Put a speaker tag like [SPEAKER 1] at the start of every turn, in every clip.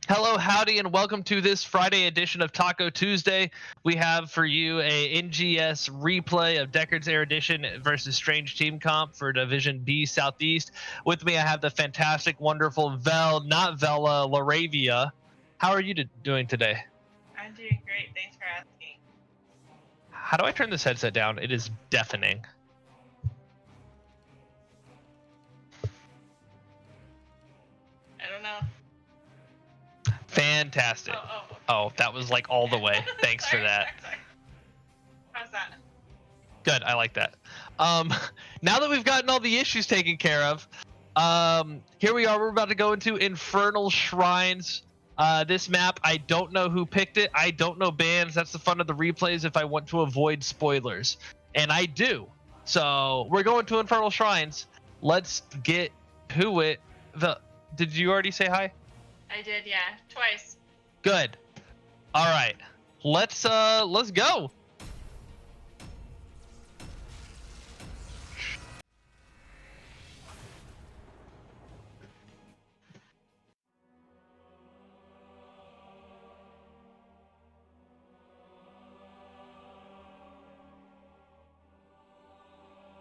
[SPEAKER 1] Hello, howdy, and welcome to this Friday edition of Taco Tuesday. We have for you a NGS replay of Deckard's Erudition versus Strange Team Comp for Division B Southeast. With me, I have the fantastic, wonderful not Vela, Laravia. How are you doing today?
[SPEAKER 2] I'm doing great. Thanks for asking.
[SPEAKER 1] How do I turn this headset down? It is deafening.
[SPEAKER 2] I don't know.
[SPEAKER 1] Fantastic. Oh, that was like all the way. Thanks for that.
[SPEAKER 2] Sorry. How's that?
[SPEAKER 1] Good, I like that. Now that we've gotten all the issues taken care of, here we are. We're about to go into Infernal Shrines. This map, I don't know who picked it. I don't know bans. That's the fun of the replays if I want to avoid spoilers. And I do. So we're going to Infernal Shrines. Let's get to it. Did you already say hi?
[SPEAKER 2] I did, yeah. Twice.
[SPEAKER 1] Good. All right. Let's go.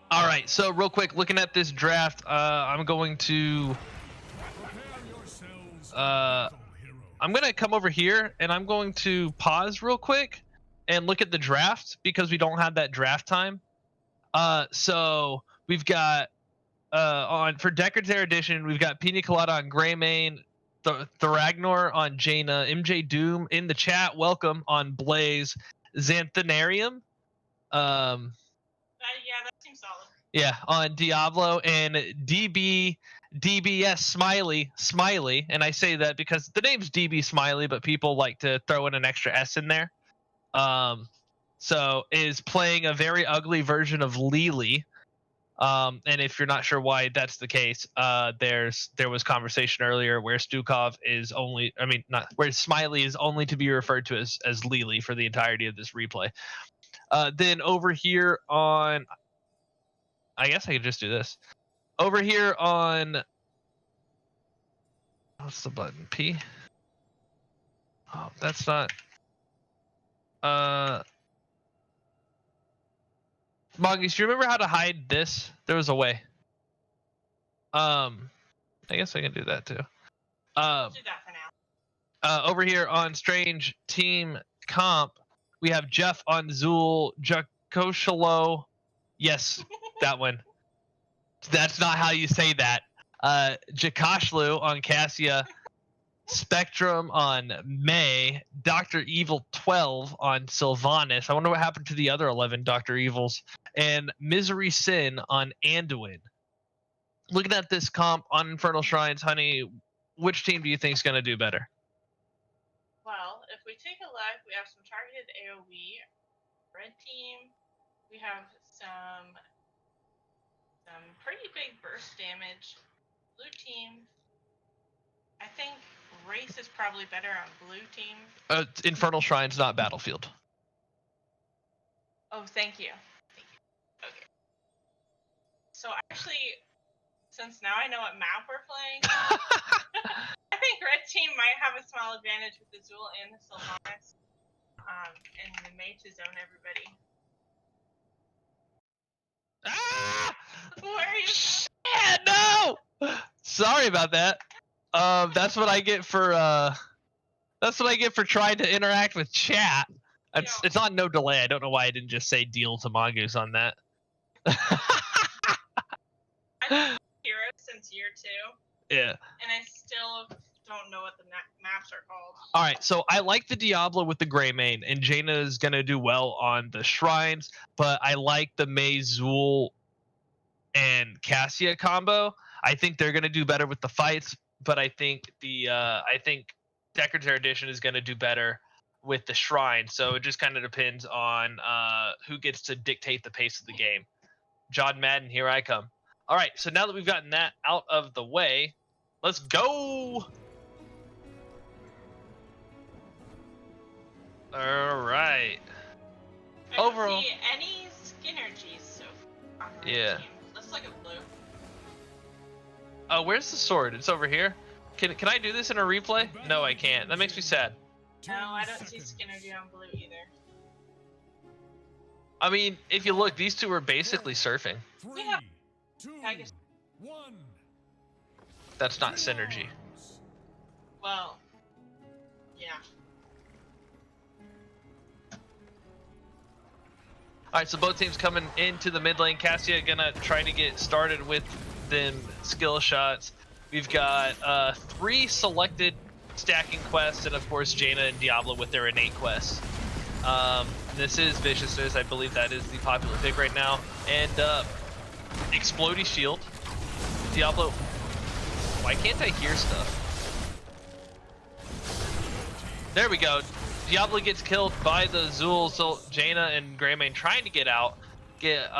[SPEAKER 1] All right, so real quick, looking at this draft, I'm going to come over here and I'm going to pause real quick and look at the draft because we don't have that draft time. So we've got for Deckard's Erudition, we've got Pina Colada on Greymane, Thragnor on Jaina, MJ Doom in the chat, welcome on Blaze, Xanthanarium.
[SPEAKER 2] Yeah, that seems solid.
[SPEAKER 1] Yeah, on Diablo, and DBS Smiley, and I say that because the name's DB Smiley, but people like to throw in an extra S in there. So is playing a very ugly version of Lily. And if you're not sure why that's the case, there was conversation earlier where Stukov is only, where Smiley is only to be referred to as Lily for the entirety of this replay. Then over here on, I guess I could just do this. Over here on, what's the button? P? Oh, that's not. Mongoose, do you remember how to hide this? There was a way. I guess I can do that too.
[SPEAKER 2] I'll do that for now.
[SPEAKER 1] Over here on Strange Team Comp, we have Jeff on Zool, Jakoshalo. Yes, that one. That's not how you say that. Jakoshlu on Cassia, Spectrum on May, Dr. Evil 12 on Sylvanas. I wonder what happened to the other 11 Dr. Evils, and Misery Sin on Anduin. Looking at this comp on Infernal Shrines, honey, which team do you think is going to do better?
[SPEAKER 2] Well, if we take a look, we have some targeted AoE. Red team, we have some pretty big burst damage. Blue team, I think Race is probably better on blue team.
[SPEAKER 1] Infernal Shrines, not Battlefield.
[SPEAKER 2] Oh, thank you. Okay. So actually, since now I know what map we're playing, I think red team might have a small advantage with the Zool and the Sylvanas, and the May to zone everybody.
[SPEAKER 1] Ah!
[SPEAKER 2] Where are you?
[SPEAKER 1] Yeah, no! Sorry about that. That's what I get for trying to interact with chat. It's on no delay. I don't know why I didn't just say deal to Mongoose on that.
[SPEAKER 2] I've been Hero since year 2.
[SPEAKER 1] Yeah.
[SPEAKER 2] And I still don't know what the maps are called.
[SPEAKER 1] All right, so I like the Diablo with the Greymane, and Jaina is gonna do well on the Shrines, but I like the May, Zool, and Cassia combo. I think they're gonna do better with the fights, but I think Deckard's Erudition is gonna do better with the Shrine. So it just kind of depends on who gets to dictate the pace of the game. John Madden, here I come. All right, so now that we've gotten that out of the way, let's go. All right.
[SPEAKER 2] I don't
[SPEAKER 1] Overall,
[SPEAKER 2] see any Skinnergies so far on the
[SPEAKER 1] yeah.
[SPEAKER 2] team. Let's look at blue.
[SPEAKER 1] Oh, where's the sword? It's over here. Can I do this in a replay? No, I can't. That makes me sad.
[SPEAKER 2] No, I don't see Skinnergy on blue either.
[SPEAKER 1] I mean, if you look, these two are basically surfing.
[SPEAKER 2] Yeah.
[SPEAKER 1] That's not synergy.
[SPEAKER 2] Well, yeah.
[SPEAKER 1] Alright, so both teams coming into the mid lane. Cassia gonna try to get started with them skill shots. We've got 3 selected stacking quests, and of course Jaina and Diablo with their innate quests. This is Viciousness, I believe that is the popular pick right now. And Explodey Shield. Diablo. Why can't I hear stuff? There we go. Diablo gets killed by the Zul, so Jaina and Greymane trying to get out, get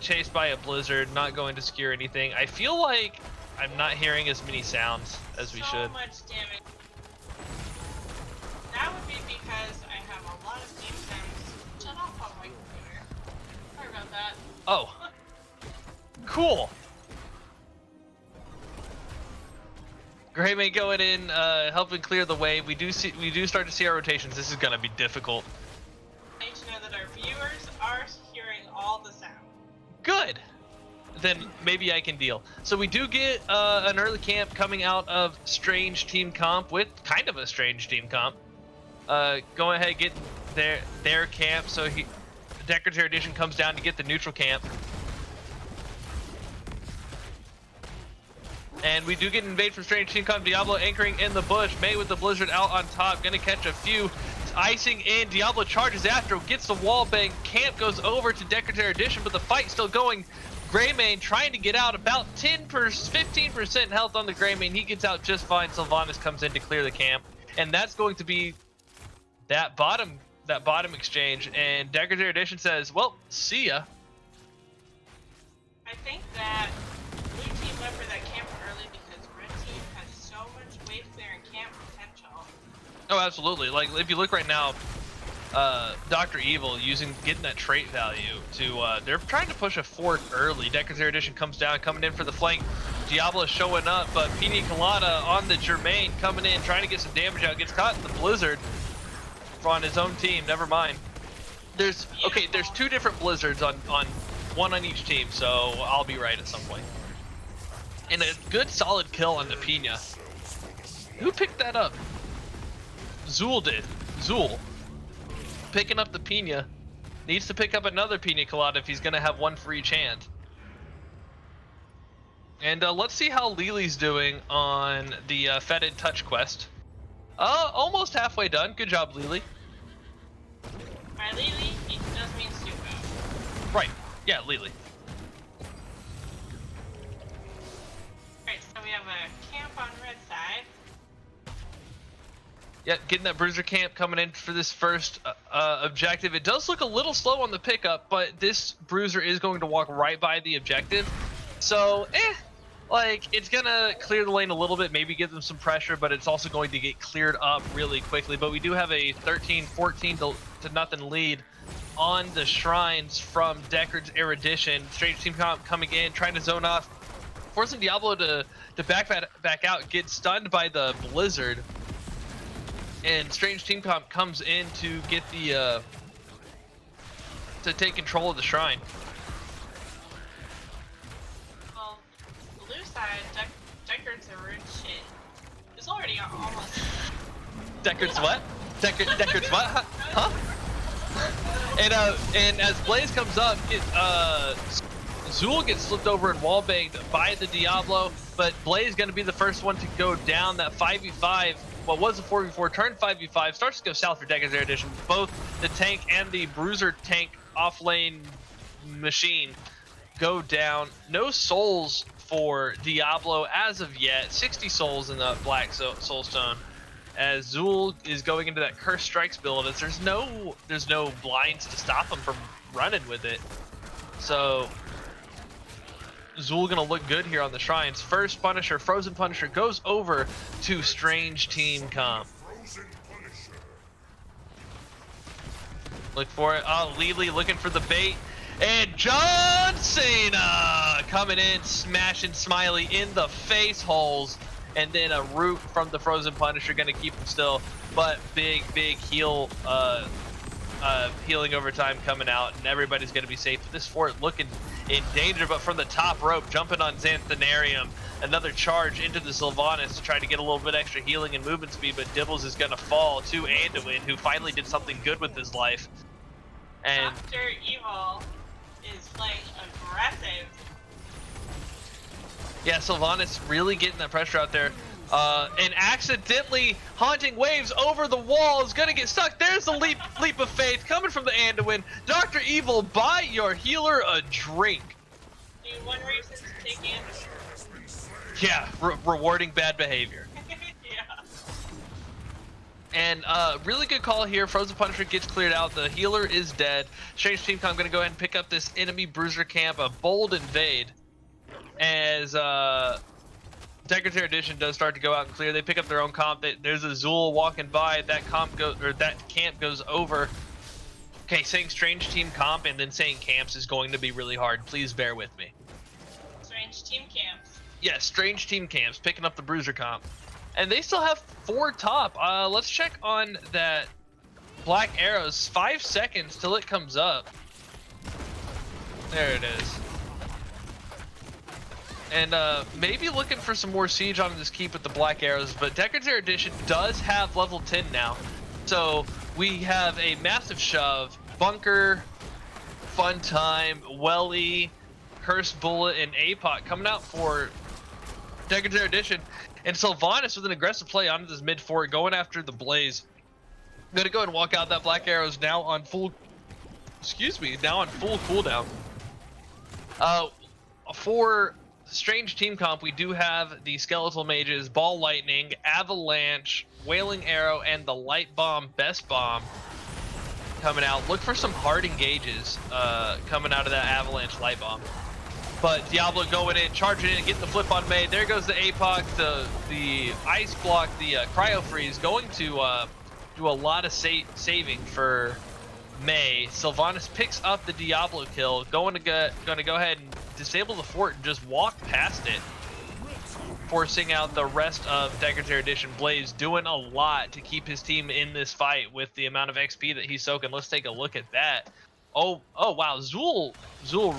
[SPEAKER 1] chased by a blizzard, not going to secure anything. I feel like I'm not hearing as many sounds as we should.
[SPEAKER 2] So much damage. That would be because I have a lot of game sounds shut off on my computer. Sorry about that.
[SPEAKER 1] Oh. Cool. Greymane going in, helping clear the way. We do start to see our rotations. This is gonna be difficult.
[SPEAKER 2] I need to know that our viewers are hearing all the sound.
[SPEAKER 1] Good. Then maybe I can deal. So we do get an early camp coming out of Strange Team Comp with kind of a strange team comp. Go ahead, get their camp. So Deckard's Erudition comes down to get the neutral camp. And we do get invaded from Strange Team Comp. Diablo anchoring in the bush. May with the blizzard out on top. Gonna catch a few. Icing in. Diablo charges after. Gets the wall bang. Camp goes over to Deckard's Erudition, but the fight's still going. Greymane trying to get out. About 15% health on the Greymane. He gets out just fine. Sylvanas comes in to clear the camp. And that's going to be that bottom exchange. And Deckard's Erudition says, well, see ya.
[SPEAKER 2] I think that blue team went for that camp early because red team has so much wave clear and camp potential.
[SPEAKER 1] Oh, absolutely. Like, if you look right now, Dr. Evil getting that trait value to, they're trying to push a fort early. Deckard's Erudition comes down, coming in for the flank. Diablo showing up, but Pina Colada on the Germain coming in, trying to get some damage out. Gets caught in the blizzard on his own team. Never mind. There's 2 different blizzards on one on each team, so I'll be right at some point. And a good solid kill on the Pina. Who picked that up? Zul did. Zul. Picking up the Pina. Needs to pick up another Pina Colada if he's going to have one for each hand. And let's see how Lily's doing on the Fetid Touch quest. Almost halfway done. Good job, Lily.
[SPEAKER 2] By Lily, it does mean Suko.
[SPEAKER 1] Right. Yeah, Lily.
[SPEAKER 2] Alright, so we have a camp on red side.
[SPEAKER 1] Yeah, getting that bruiser camp coming in for this first objective. It does look a little slow on the pickup, but this bruiser is going to walk right by the objective. So, like, it's gonna clear the lane a little bit, maybe give them some pressure, but it's also going to get cleared up really quickly. But we do have a 13-14 to nothing lead on the shrines from Deckard's Erudition. Strange Team Comp coming in, trying to zone off, forcing Diablo to back out, get stunned by the blizzard. And Strange Team Comp comes in to get the to take control of the shrine.
[SPEAKER 2] Well, blue side, Deckard's Erudition is already almost.
[SPEAKER 1] Deckard's what? Deckard's what? Huh? And as Blaze comes up, Zul gets slipped over and wallbanged by the Diablo, but Blaze going to be the first one to go down. That 5v5, what was a 4v4, turned 5v5, starts to go south for Deckard's Erudition. Both the tank and the bruiser tank off-lane machine go down. No souls for Diablo as of yet. 60 souls in the Black Soulstone. As Zul is going into that Curse Strikes build, as there's no blinds to stop him from running with it. So Zul gonna look good here on the shrines. First Punisher, Frozen Punisher, goes over to Strange Team Comp. Look for it. Oh, Lily looking for the bait. And John Cena coming in, smashing Smiley in the face holes. and then a root from the Frozen Punisher going to keep him still. But big heal, healing over time coming out, and everybody's going to be safe. This fort looking in danger, but from the top rope, jumping on Xanthanarium, another charge into the Sylvanas to try to get a little bit extra healing and movement speed, but Dibbles is going to fall to Anduin, who finally did something good with his life. And
[SPEAKER 2] Dr. Evil is playing aggressive.
[SPEAKER 1] Yeah, Sylvanas really getting that pressure out there. And accidentally haunting waves over the wall is gonna get stuck. There's the leap of faith coming from the Anduin. Dr. Evil, buy your healer a drink.
[SPEAKER 2] Dude, one reason to take Anduin.
[SPEAKER 1] Yeah, rewarding bad behavior.
[SPEAKER 2] Yeah.
[SPEAKER 1] And really good call here. Frozen Punisher gets cleared out. The healer is dead. Strange Team Comp gonna go ahead and pick up this enemy bruiser camp. A bold invade as Deckard's Erudition does start to go out and clear. They pick up their own comp. There's a Zool walking by. That camp goes over. Okay, saying Strange Team Comp and then saying camps is going to be really hard. Please bear with me.
[SPEAKER 2] Strange Team Camps.
[SPEAKER 1] Yes, Strange Team Camps picking up the bruiser comp. And they still have 4 top. Let's check on that Black Arrows. 5 seconds till it comes up. There it is. And maybe looking for some more siege on this keep with the Black Arrows, but Deckard's Erudition does have level 10 now. So we have a massive shove, bunker, fun time, welly, cursed bullet, and APOC coming out for Deckard's Erudition. And Sylvanas with an aggressive play onto this mid fort, going after the Blaze. Gonna go ahead and walk out. That Black Arrow's now on full, now on full cooldown. For Strange Team Comp, we do have the Skeletal Mages, Ball Lightning, Avalanche, Wailing Arrow, and the Light Bomb, Best Bomb coming out. Look for some hard engages coming out of that Avalanche Light Bomb. But Diablo going in, charging in, getting the flip on May. There goes the APOC, the Ice Block, the Cryo Freeze, going to do a lot of saving for May. Sylvanas picks up the Diablo kill, going to go ahead and disable the fort and just walk past it, forcing out the rest of Deckard's Erudition. Blaze doing a lot to keep his team in this fight with the amount of XP that he's soaking. Let's take a look at that. Oh wow, Zool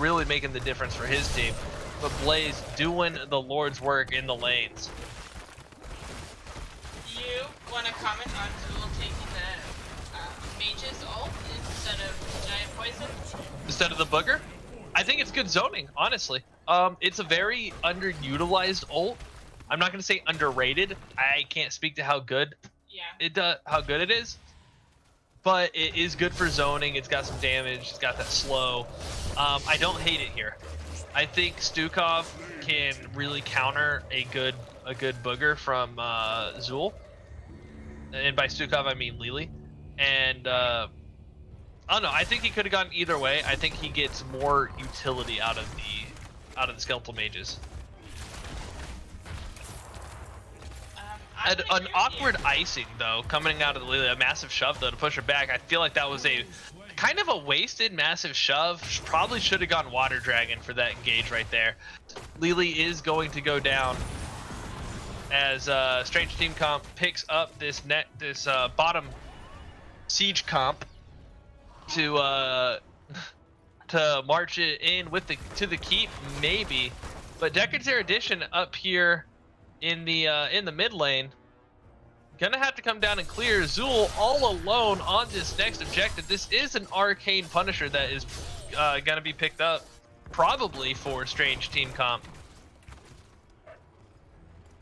[SPEAKER 1] really making the difference for his team, but Blaze doing the Lord's work in the lanes.
[SPEAKER 2] You want to comment on Zool taking the Mage's ult instead of Giant Poison?
[SPEAKER 1] Instead of the Booger? I think it's good zoning, honestly. It's a very underutilized ult. I'm not gonna say underrated. I can't speak to how good it is, but it is good for zoning. It's got some damage. It's got that slow. I don't hate it here. I think Stukov can really counter a good Booger from Zool, and by Stukov I mean Lily. And I don't know. I think he could have gone either way. I think he gets more utility out of the Skeletal Mages. An awkward icing though, coming out of the Lily, a massive shove though to push her back. I feel like that was a kind of a wasted massive shove. Probably should have gone Water Dragon for that engage right there. Lily is going to go down as Strange Team Comp picks up this bottom siege comp to march it in with to the keep maybe, but Deckard's Erudition up here in the mid lane gonna have to come down and clear. Zool all alone on this next objective. This is an Arcane Punisher that is gonna be picked up probably for Strange Team Comp.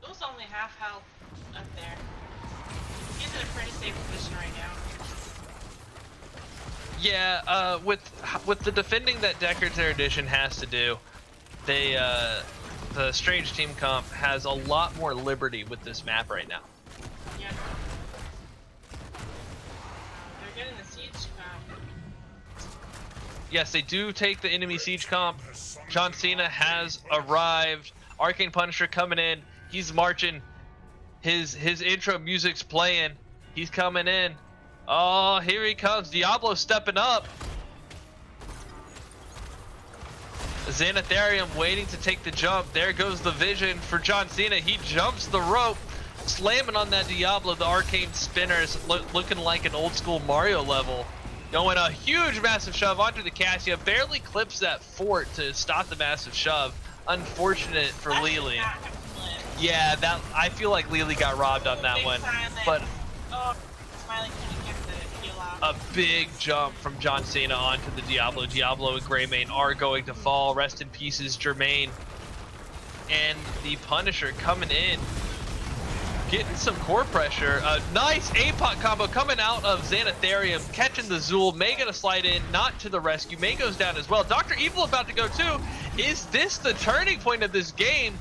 [SPEAKER 2] Zool's only half health up there. He's in a pretty safe position right now.
[SPEAKER 1] Yeah, with the defending that Deckard's Erudition has to do, the Strange Team Comp has a lot more liberty with this map right now.
[SPEAKER 2] Yep. They're getting the siege comp.
[SPEAKER 1] Yes, they do take the enemy siege comp. John Cena has arrived. Arcane Punisher coming in. He's marching. His intro music's playing. He's coming in. Oh, here he comes. Diablo stepping up. Xanatharium waiting to take the jump. There goes the vision for John Cena. He jumps the rope, slamming on that Diablo. The arcane spinners looking like an old school Mario level. Going a huge massive shove onto the Cassia. Barely clips that fort to stop the massive shove. Unfortunate for Lily. Yeah, that I feel like Lily got robbed on that one. But
[SPEAKER 2] Smiley couldn't get the heal off.
[SPEAKER 1] a big jump from John Cena onto the Diablo. Diablo and Greymane are going to fall. Rest in pieces, Jermaine. And the Punisher coming in, getting some core pressure. A nice APOC combo coming out of Xanatharium, catching the Zool. May gonna slide in, not to the rescue. May goes down as well. Dr. Evil about to go too. Is this the turning point of this game?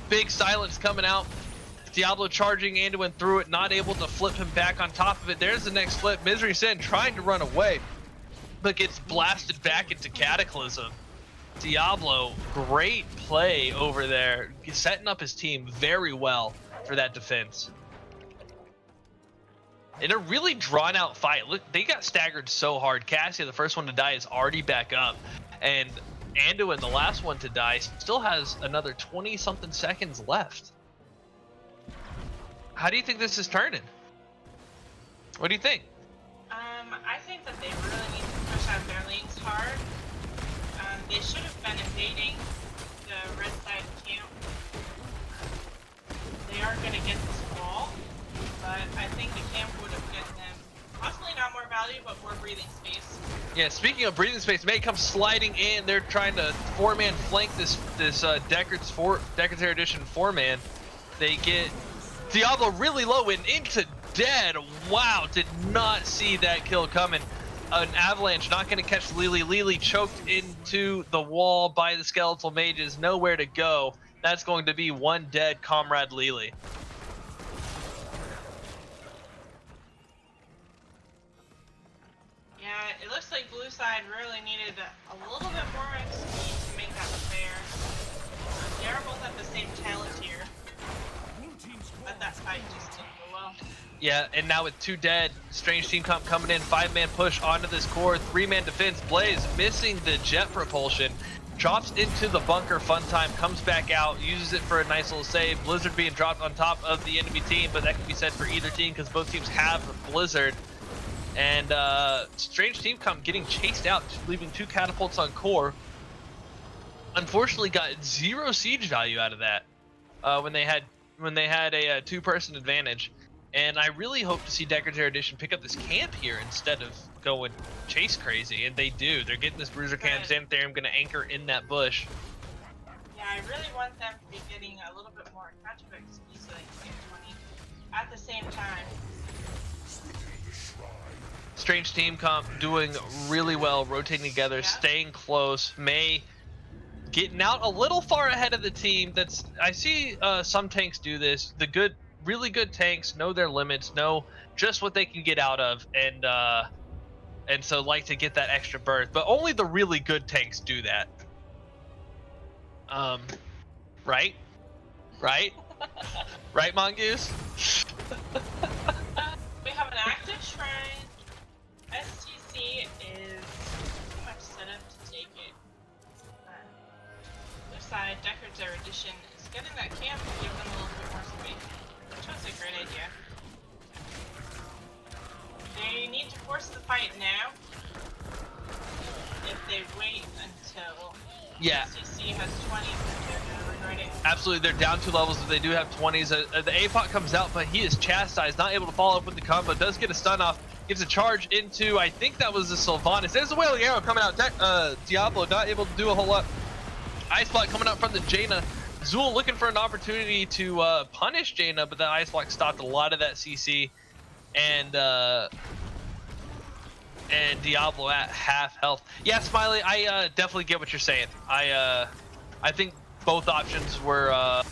[SPEAKER 1] Big silence coming out. Diablo charging Anduin through it, not able to flip him back on top of it. There's the next flip. Misery Sin trying to run away, but gets blasted back into Cataclysm. Diablo, great play over there, setting up his team very well for that defense. In a really drawn out fight. Look, they got staggered so hard. Cassia, the first one to die, is already back up. And Anduin, the last one to die, still has another 20 something seconds left. How do you think this is turning? What do you think?
[SPEAKER 2] I think that they really need to push out their lanes hard. They should have been invading the red side camp. They are going to get this wall, but I think the camp would have given them possibly not more value, but more breathing space. Yeah, speaking of breathing space, May comes sliding in. They're trying to four-man flank this Deckard's Erudition four-man. They get Diablo really low and into dead. Wow, did not see that kill coming. An avalanche not going to catch Lily. Lily choked into the wall by the skeletal mages. Nowhere to go. That's going to be one dead Comrade Lily. Yeah, it looks like blue side really needed a little bit more XP to make that fair. They're both at the same talent here, but that fight just didn't go well.
[SPEAKER 1] Yeah, and now with two dead, Strange Team Comp coming in, 5-man push onto this core, 3-man defense. Blaze missing the jet propulsion, drops into the bunker. Funtime comes back out, uses it for a nice little save. Blizzard being dropped on top of the enemy team, but that can be said for either team because both teams have Blizzard. And Strange Team Comp getting chased out, leaving 2 catapults on core. Unfortunately, got 0 siege value out of that when they had a 2-person advantage. And I really hope to see Deckard's Erudition pick up this camp here instead of going chase crazy, and they do. They're getting this bruiser camp. Xanatharium going to anchor in that bush.
[SPEAKER 2] Yeah, I really want them to be getting a little bit more catch of XP so they can get 20 at the same time.
[SPEAKER 1] Strange Team Comp doing really well, rotating together, staying close. May getting out a little far ahead of the team. I see some tanks do this. The really good tanks know their limits, know just what they can get out of, and so like to get that extra berth. But only the really good tanks do that. Right? Right, Mongoose?
[SPEAKER 2] We have an active shrine. STC is pretty much set up to take it. Other side, Deckard's Erudition is getting that camp and give them a little bit more space, which was a great idea. They need to force the fight now. If they wait until STC has 20, they're gonna regret it.
[SPEAKER 1] Absolutely, they're down 2 levels, but they do have 20s. The APOC comes out, but he is chastised, not able to follow up with the combo. Does get a stun off, gives a charge into, I think that was the Sylvanas. There's the Wailing Arrow coming out. Diablo not able to do a whole lot. Ice Block coming out from the Jaina. Zool looking for an opportunity to punish Jaina, but the Ice Block stopped a lot of that CC. And Diablo at half health. Yeah, Smiley, I definitely get what you're saying. I think both options were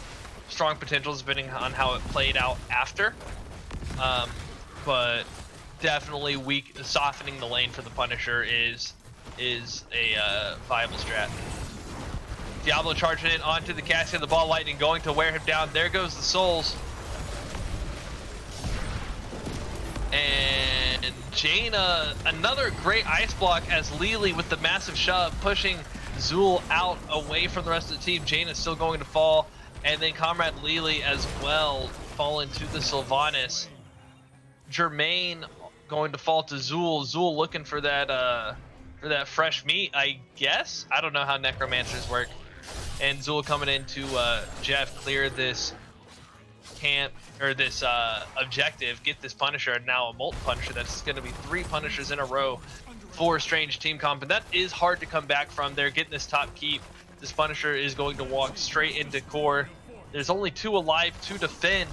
[SPEAKER 1] strong potentials depending on how it played out after. But definitely softening the lane for the Punisher is a viable strat. Diablo charging in onto the Cassia, the Ball Lightning going to wear him down. There goes the Souls. And Jaina, another great ice block as Lily with the massive shove pushing Zool out away from the rest of the team. Jane is still going to fall, and then Comrade Lily as well fall into the Sylvanas. Jermaine going to fall to Zool. Zool looking for that fresh meat, I guess. I don't know how necromancers work. And Zool coming in to Jeff clear this camp or this objective, get this Punisher, and now a Molt Punisher. That's going to be 3 Punishers in a row for Strange Team Comp, and that is hard to come back from. They're getting this top keep. This Punisher is going to walk straight into core. There's only 2 alive to defend.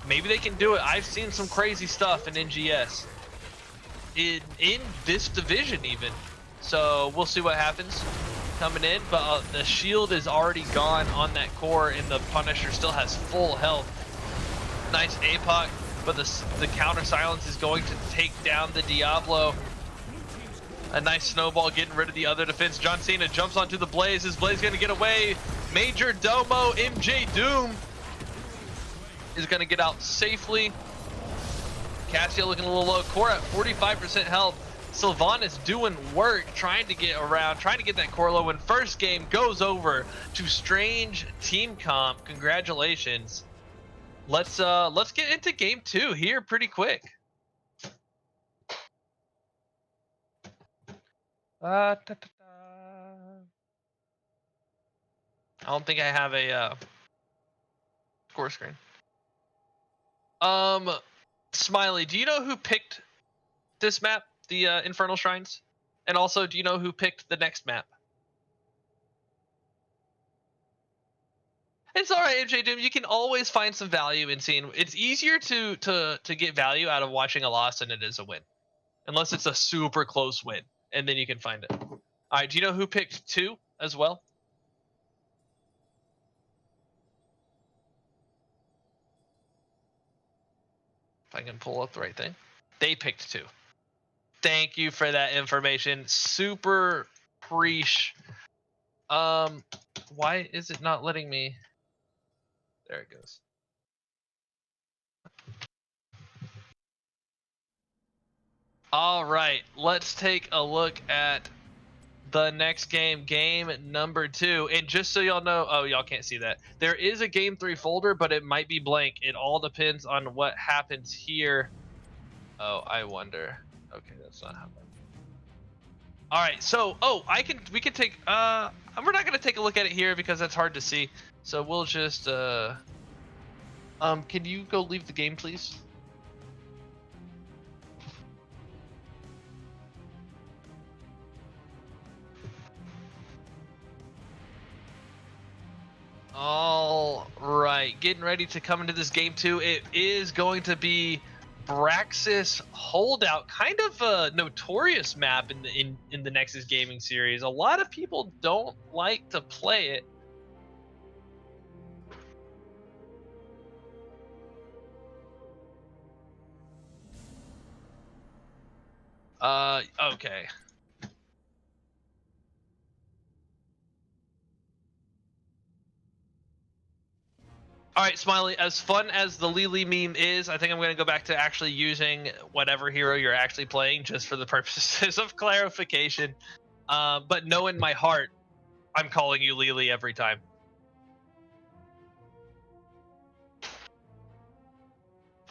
[SPEAKER 1] Maybe they can do it. I've seen some crazy stuff in NGS in this division even, so we'll see what happens coming in. But the shield is already gone on that core, and the Punisher still has full health. Nice APOC, but the counter silence is going to take down the Diablo. A nice snowball getting rid of the other defense. John Cena jumps onto the Blaze. Is Blaze going to get away? Major Domo MJ Doom is going to get out safely. Cassia looking a little low. Core at 45% health. Sylvanas doing work, trying to get around, trying to get that core low. And first game goes over to Strange Team Comp. Congratulations. Let's get into game 2 here pretty quick. I don't think I have a score screen. Smiley, do you know who picked this map, the Infernal Shrines? And also, do you know who picked the next map? It's all right, MJ Doom. You can always find some value in seeing. It's easier to get value out of watching a loss than it is a win, unless it's a super close win, and then you can find it. All right, do you know who picked 2 as well? If I can pull up the right thing. They picked 2. Thank you for that information. Super preach. Why is it not letting me? There it goes. All right, let's take a look at the next game, game number 2. And just so y'all know, oh, y'all can't see that. There is a game 3 folder, but it might be blank. It all depends on what happens here. Oh, I wonder. Okay, that's not happening. All right, so we can take we're not gonna take a look at it here because that's hard to see. So we'll just can you go leave the game, please? All right, getting ready to come into this game 2. It is going to be Braxis Holdout, kind of a notorious map in the Nexus Gaming series. A lot of people don't like to play it. Okay. All right, Smiley, as fun as the Lily meme is, I think I'm going to go back to actually using whatever hero you're actually playing just for the purposes of clarification. But know in my heart, I'm calling you Lily every time.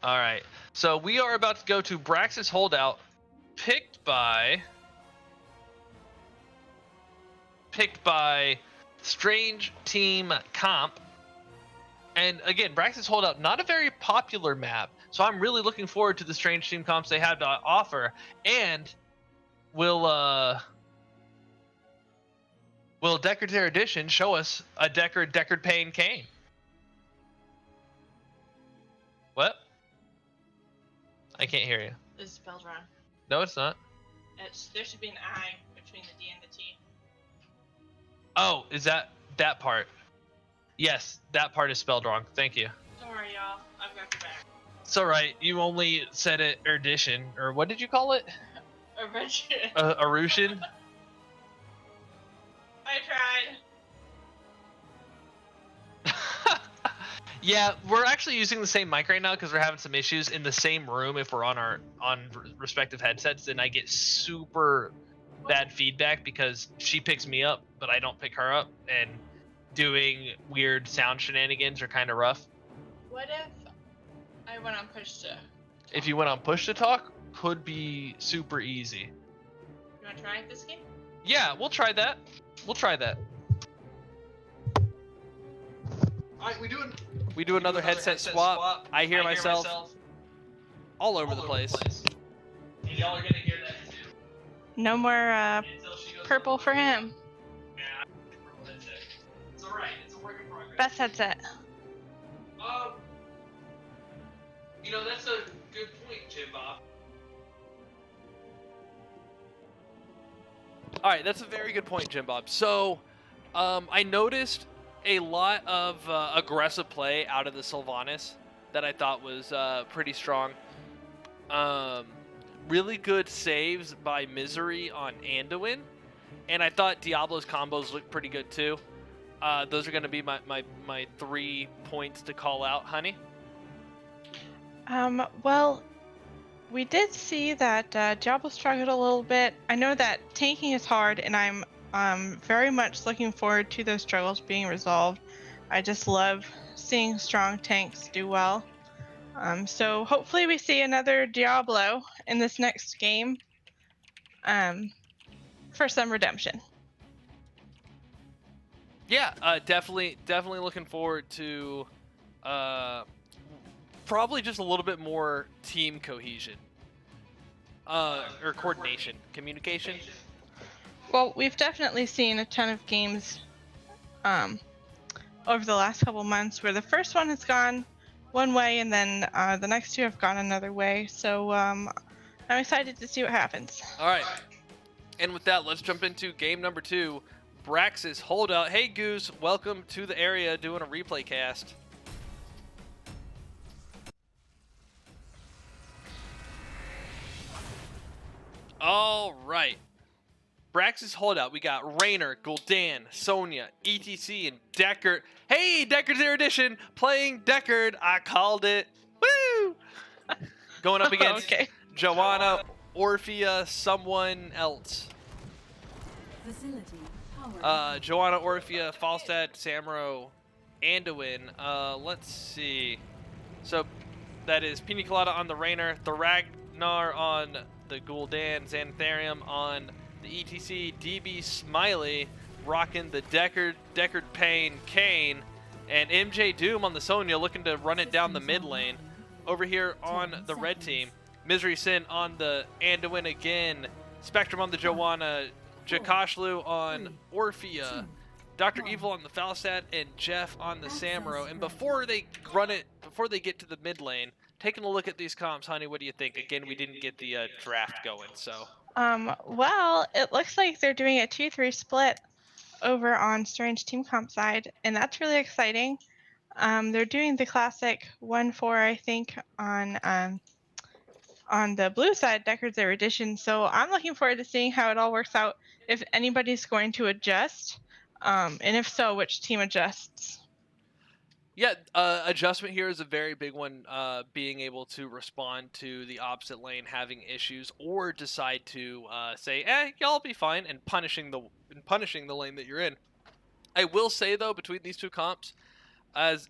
[SPEAKER 1] All right, so we are about to go to Braxis Holdout, picked by Strange Team Comp. And again, Braxis Holdout, not a very popular map, so I'm really looking forward to the Strange Team Comps they have to offer. And will Deckard's Erudition show us a Deckard Payne Kane? What? I can't hear you.
[SPEAKER 2] This is spelled wrong.
[SPEAKER 1] No, it's not.
[SPEAKER 2] There should be an I between the D and the T.
[SPEAKER 1] Oh, is that part? Yes, that part is spelled wrong. Thank you.
[SPEAKER 2] Don't worry, y'all. I've got your back.
[SPEAKER 1] It's all right. You only said it Erudition, or what did you call it?
[SPEAKER 2] Erudition.
[SPEAKER 1] Erudition?
[SPEAKER 2] I tried.
[SPEAKER 1] Yeah, we're actually using the same mic right now because we're having some issues in the same room. If we're on respective headsets, then I get super bad feedback because she picks me up but I don't pick her up, and doing weird sound shenanigans are kind of rough.
[SPEAKER 2] What if I went on push to?
[SPEAKER 1] If you went on push to talk, could be super easy.
[SPEAKER 2] You want to try this game?
[SPEAKER 1] Yeah, we'll try that. We'll try that.
[SPEAKER 3] All right,
[SPEAKER 1] We do another headset swap. I hear myself all over the place. And y'all are gonna hear that too.
[SPEAKER 2] No more purple for him.
[SPEAKER 1] Yeah, purple headset. It's alright. It's a work in progress.
[SPEAKER 2] Best headset.
[SPEAKER 1] You know, that's a good point, Jim Bob. All right, that's a very good point, Jim Bob. So, I noticed a lot of aggressive play out of the Sylvanas that I thought was pretty strong. Really good saves by Misery on Anduin, and I thought Diablo's combos looked pretty good too. Those are going to be my 3 points to call out, honey.
[SPEAKER 2] Well, we did see that Diablo struggled a little bit. I know that tanking is hard, and I'm very much looking forward to those struggles being resolved. I just love seeing strong tanks do well. So hopefully we see another Diablo in this next game for some redemption.
[SPEAKER 1] Yeah, definitely looking forward to probably just a little bit more team cohesion or coordination, communication.
[SPEAKER 2] Well, we've definitely seen a ton of games over the last couple months where the first one has gone one way and then the next two have gone another way. So I'm excited to see what happens.
[SPEAKER 1] All right. And with that, let's jump into game number 2. Brax's Holdout. Hey, Goose. Welcome to the area doing a replay cast. All right. Brax's Holdout. We got Raynor, Gul'dan, Sonya, ETC, and Deckard. Hey, Deckard's Erudition playing Deckard. I called it. Woo! Going up against Joanna, Orphea, someone else. Joanna, Orphea, Falstad, Samro, Anduin. Let's see. So that is Pina Colada on the Raynor, the Ragnar on the Gul'dan, Xanatharium on the ETC, DB Smiley rocking the Deckard Payne Kane, and MJ Doom on the Sonya looking to run it down the mid lane. Over here on the red team, Misery Sin on the Anduin again, Spectrum on the Joanna, Jakashlu on Orphea, Dr. Evil on the Falstad, and Jeff on the Samro. And before they get to the mid lane, taking a look at these comps, honey, what do you think? Again, we didn't get the draft going, so.
[SPEAKER 2] Well, it looks like they're doing a 2-3 split over on Strange Team Comp side, and that's really exciting. They're doing the classic 1-4, I think, on the blue side, Deckard's Erudition. So I'm looking forward to seeing how it all works out, if anybody's going to adjust, and if so, which team adjusts.
[SPEAKER 1] Yeah, adjustment here is a very big one, being able to respond to the opposite lane having issues, or decide to say, y'all be fine, and punishing the lane that you're in. I will say, though, between these two comps,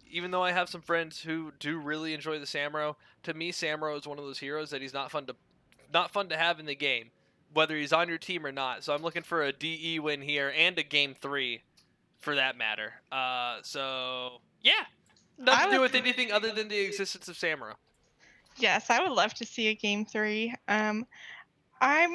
[SPEAKER 1] even though I have some friends who do really enjoy the Samro, to me Samro is one of those heroes that he's not fun to have in the game, whether he's on your team or not. So I'm looking for a DE win here and a game 3 for that matter. So yeah, nothing to do with anything other than the existence of Samro.
[SPEAKER 2] Yes, I would love to see a game 3. I'm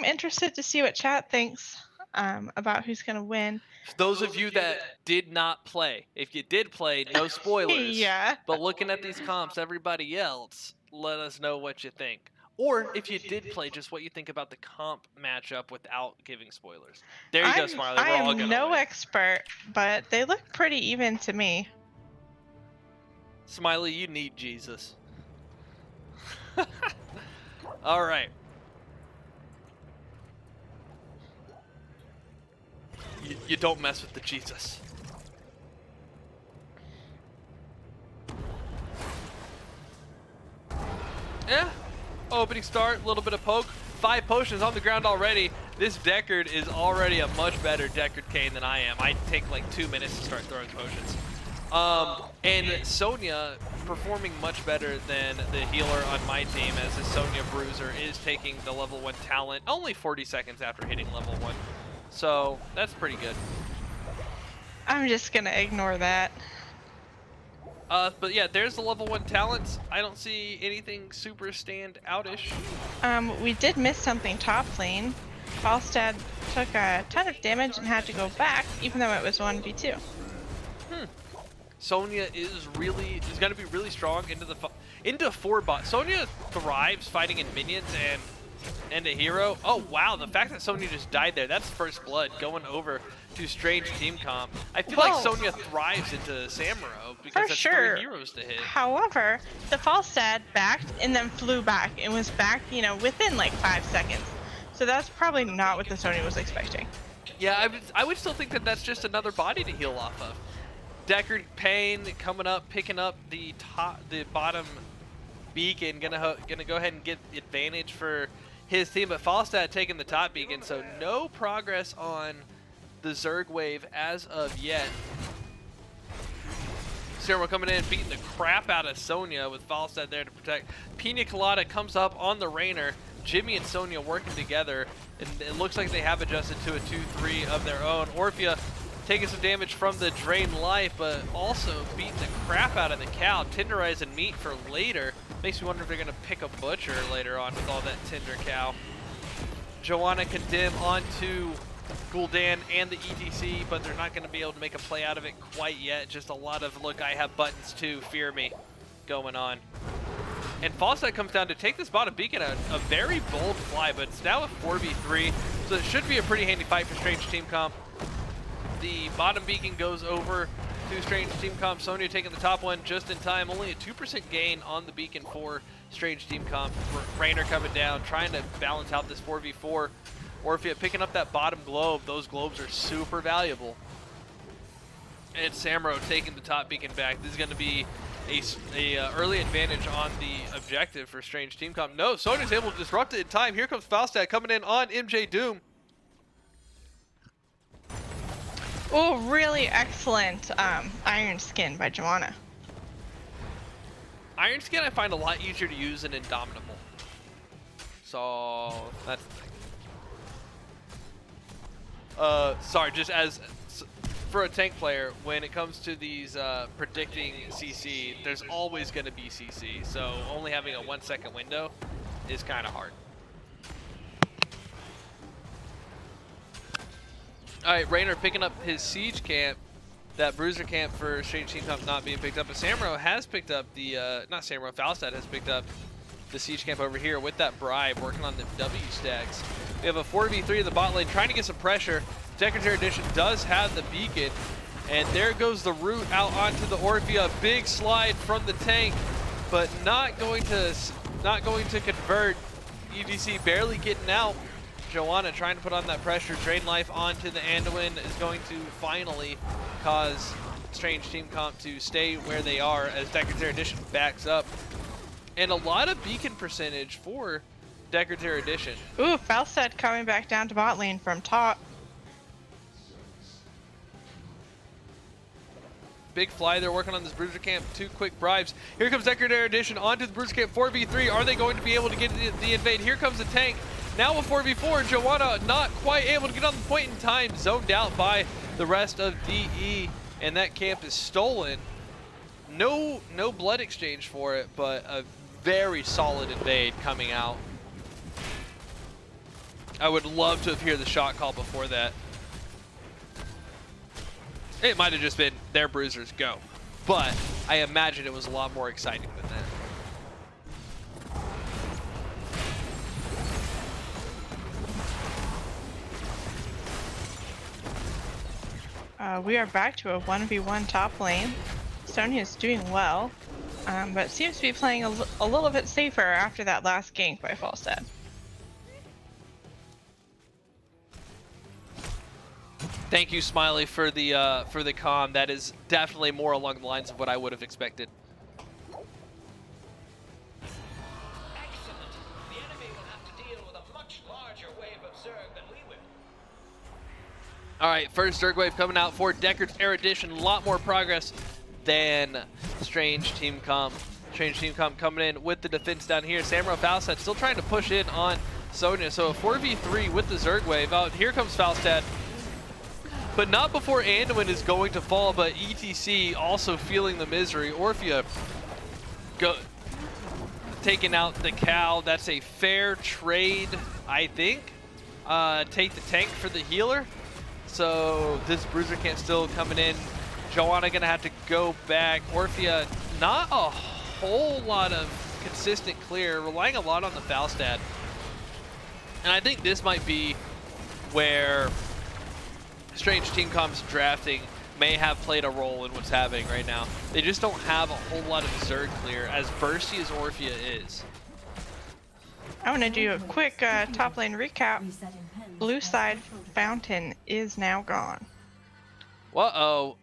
[SPEAKER 2] interested to see what chat thinks about who's going to win.
[SPEAKER 1] Those of you that did not play, if you did play, no spoilers.
[SPEAKER 2] Yeah.
[SPEAKER 1] But looking at these comps, everybody else, let us know what you think. Or if you did play, just what you think about the comp matchup without giving spoilers. There you go, Smiley. We're all gonna
[SPEAKER 2] no
[SPEAKER 1] win.
[SPEAKER 2] expert, but they look pretty even to me.
[SPEAKER 1] Smiley, you need Jesus. All right. You don't mess with the Jesus. Yeah. Opening start, a little bit of poke. 5 potions on the ground already.
[SPEAKER 4] This Deckard is already a much better Deckard Kane than I am. I take like 2 minutes to start throwing potions. And Sonya performing much better than the healer on my team, as the Sonya Bruiser is taking the level 1 talent only 40 seconds after hitting level 1. So that's pretty good.
[SPEAKER 5] I'm just gonna ignore that.
[SPEAKER 4] But yeah, there's the level 1 talents. I don't see anything super stand-outish.
[SPEAKER 5] We did miss something top lane. Falstad took a ton of damage and had to go back, even though it was 1v2.
[SPEAKER 4] Sonya is going to be really strong into 4 bot. Sonya thrives fighting in minions and a hero. Oh wow, the fact that Sonya just died there, that's first blood going over to Strange Team Comp. I feel like Sonya thrives into Samuro because that's 3 heroes to hit.
[SPEAKER 5] However, the Falstad backed and then flew back and was back, you know, within like 5 seconds. So that's probably not what the Sonya was expecting.
[SPEAKER 4] Yeah, I would still think that that's just another body to heal off of. Deckard Payne coming up, picking up the bottom beacon, gonna go ahead and get advantage for his team, but Falstad taking the top beacon, so no progress on the Zerg wave as of yet. Samuro coming in, beating the crap out of Sonya with Falstad there to protect. Pina Colada comes up on the Rainer. Jimmy and Sonya working together, and it looks like they have adjusted to a 2-3 of their own. Orphea taking some damage from the Drain Life, but also beating the crap out of the cow. Tenderizing meat for later. Makes me wonder if they're going to pick a butcher later on with all that tender cow. Joanna Condemn onto Gul'dan and the ETC, but they're not going to be able to make a play out of it quite yet. Just a lot of, look, I have buttons too, fear me, going on. And Falstad comes down to take this bottom beacon, a very bold fly, but it's now a 4v3, so it should be a pretty handy fight for Strange Team Comp. The bottom beacon goes over to Strange Team Comp. Sonya taking the top one just in time. Only a 2% gain on the beacon for Strange Team Comp. Rainer coming down, trying to balance out this 4v4. Orphea picking up that bottom globe. Those globes are super valuable. And Samuro taking the top beacon back. This is going to be a early advantage on the objective for Strange Team Comp. No, Sonya's able to disrupt it in time. Here comes Falstad coming in on MJ Doom.
[SPEAKER 5] Oh, really excellent Iron Skin by Joanna.
[SPEAKER 4] Iron Skin I find a lot easier to use than Indomitable. So that's the thing. Sorry, just as for a tank player, when it comes to these predicting CC, there's always going to be CC. So only having a 1 second window is kind of hard. All right, Rainer picking up his siege camp. That bruiser camp for Strange Team Comp not being picked up. But Samuro has picked up the, not Samuro, Falstad has picked up the siege camp over here with that bribe, working on the W stacks. We have a 4v3 in the bot lane, trying to get some pressure. Deckard Erudition does have the beacon. And there goes the root out onto the Orphea. Big slide from the tank, but not going to convert. EDC barely getting out. Joanna trying to put on that pressure. Drain Life onto the Anduin is going to finally cause Strange Team Comp to stay where they are as Deckard's Erudition backs up. And a lot of beacon percentage for Deckard's Erudition.
[SPEAKER 5] Ooh, Falstad coming back down to bot lane from top.
[SPEAKER 4] Big fly, they're working on this bruiser camp. 2 quick bribes. Here comes Deckard Erudition onto the bruiser camp. 4v3. Are they going to be able to get the invade? Here comes the tank. Now a 4v4, Joanna not quite able to get on the point in time, zoned out by the rest of DE, and that camp is stolen. No blood exchange for it, but a very solid invade coming out. I would love to have heard the shot call before that. It might have just been their bruisers go, but I imagine it was a lot more exciting than that.
[SPEAKER 5] We are back to a 1v1 top lane. Sonya is doing well, but seems to be playing a little bit safer after that last gank by Falstad.
[SPEAKER 4] Thank you, Smiley, for the comm. That is definitely more along the lines of what I would have expected.
[SPEAKER 6] Excellent. The enemy will have to deal with a much larger wave of Zerg than we will.
[SPEAKER 4] All right, first Zerg wave coming out for Deckard's Erudition. A lot more progress than Strange Team Comp. Strange Team Comp coming in with the defense down here. Samurai Falstad still trying to push in on Sonya. So a 4v3 with the Zerg wave. Out here comes Falstad. But not before Anduin is going to fall, but ETC also feeling the misery. Orphea taking out the cow. That's a fair trade, I think. Take the tank for the healer. So this Bruiser Camp still coming in. Joanna gonna have to go back. Orphea, not a whole lot of consistent clear, relying a lot on the Falstad. And I think this might be where Strange Team Comp's drafting may have played a role in what's happening right now. They just don't have a whole lot of Zerg clear, as bursty as Orphea is.
[SPEAKER 5] I want to do a quick top lane recap. Blue side fountain is now gone.
[SPEAKER 4] Uh-oh.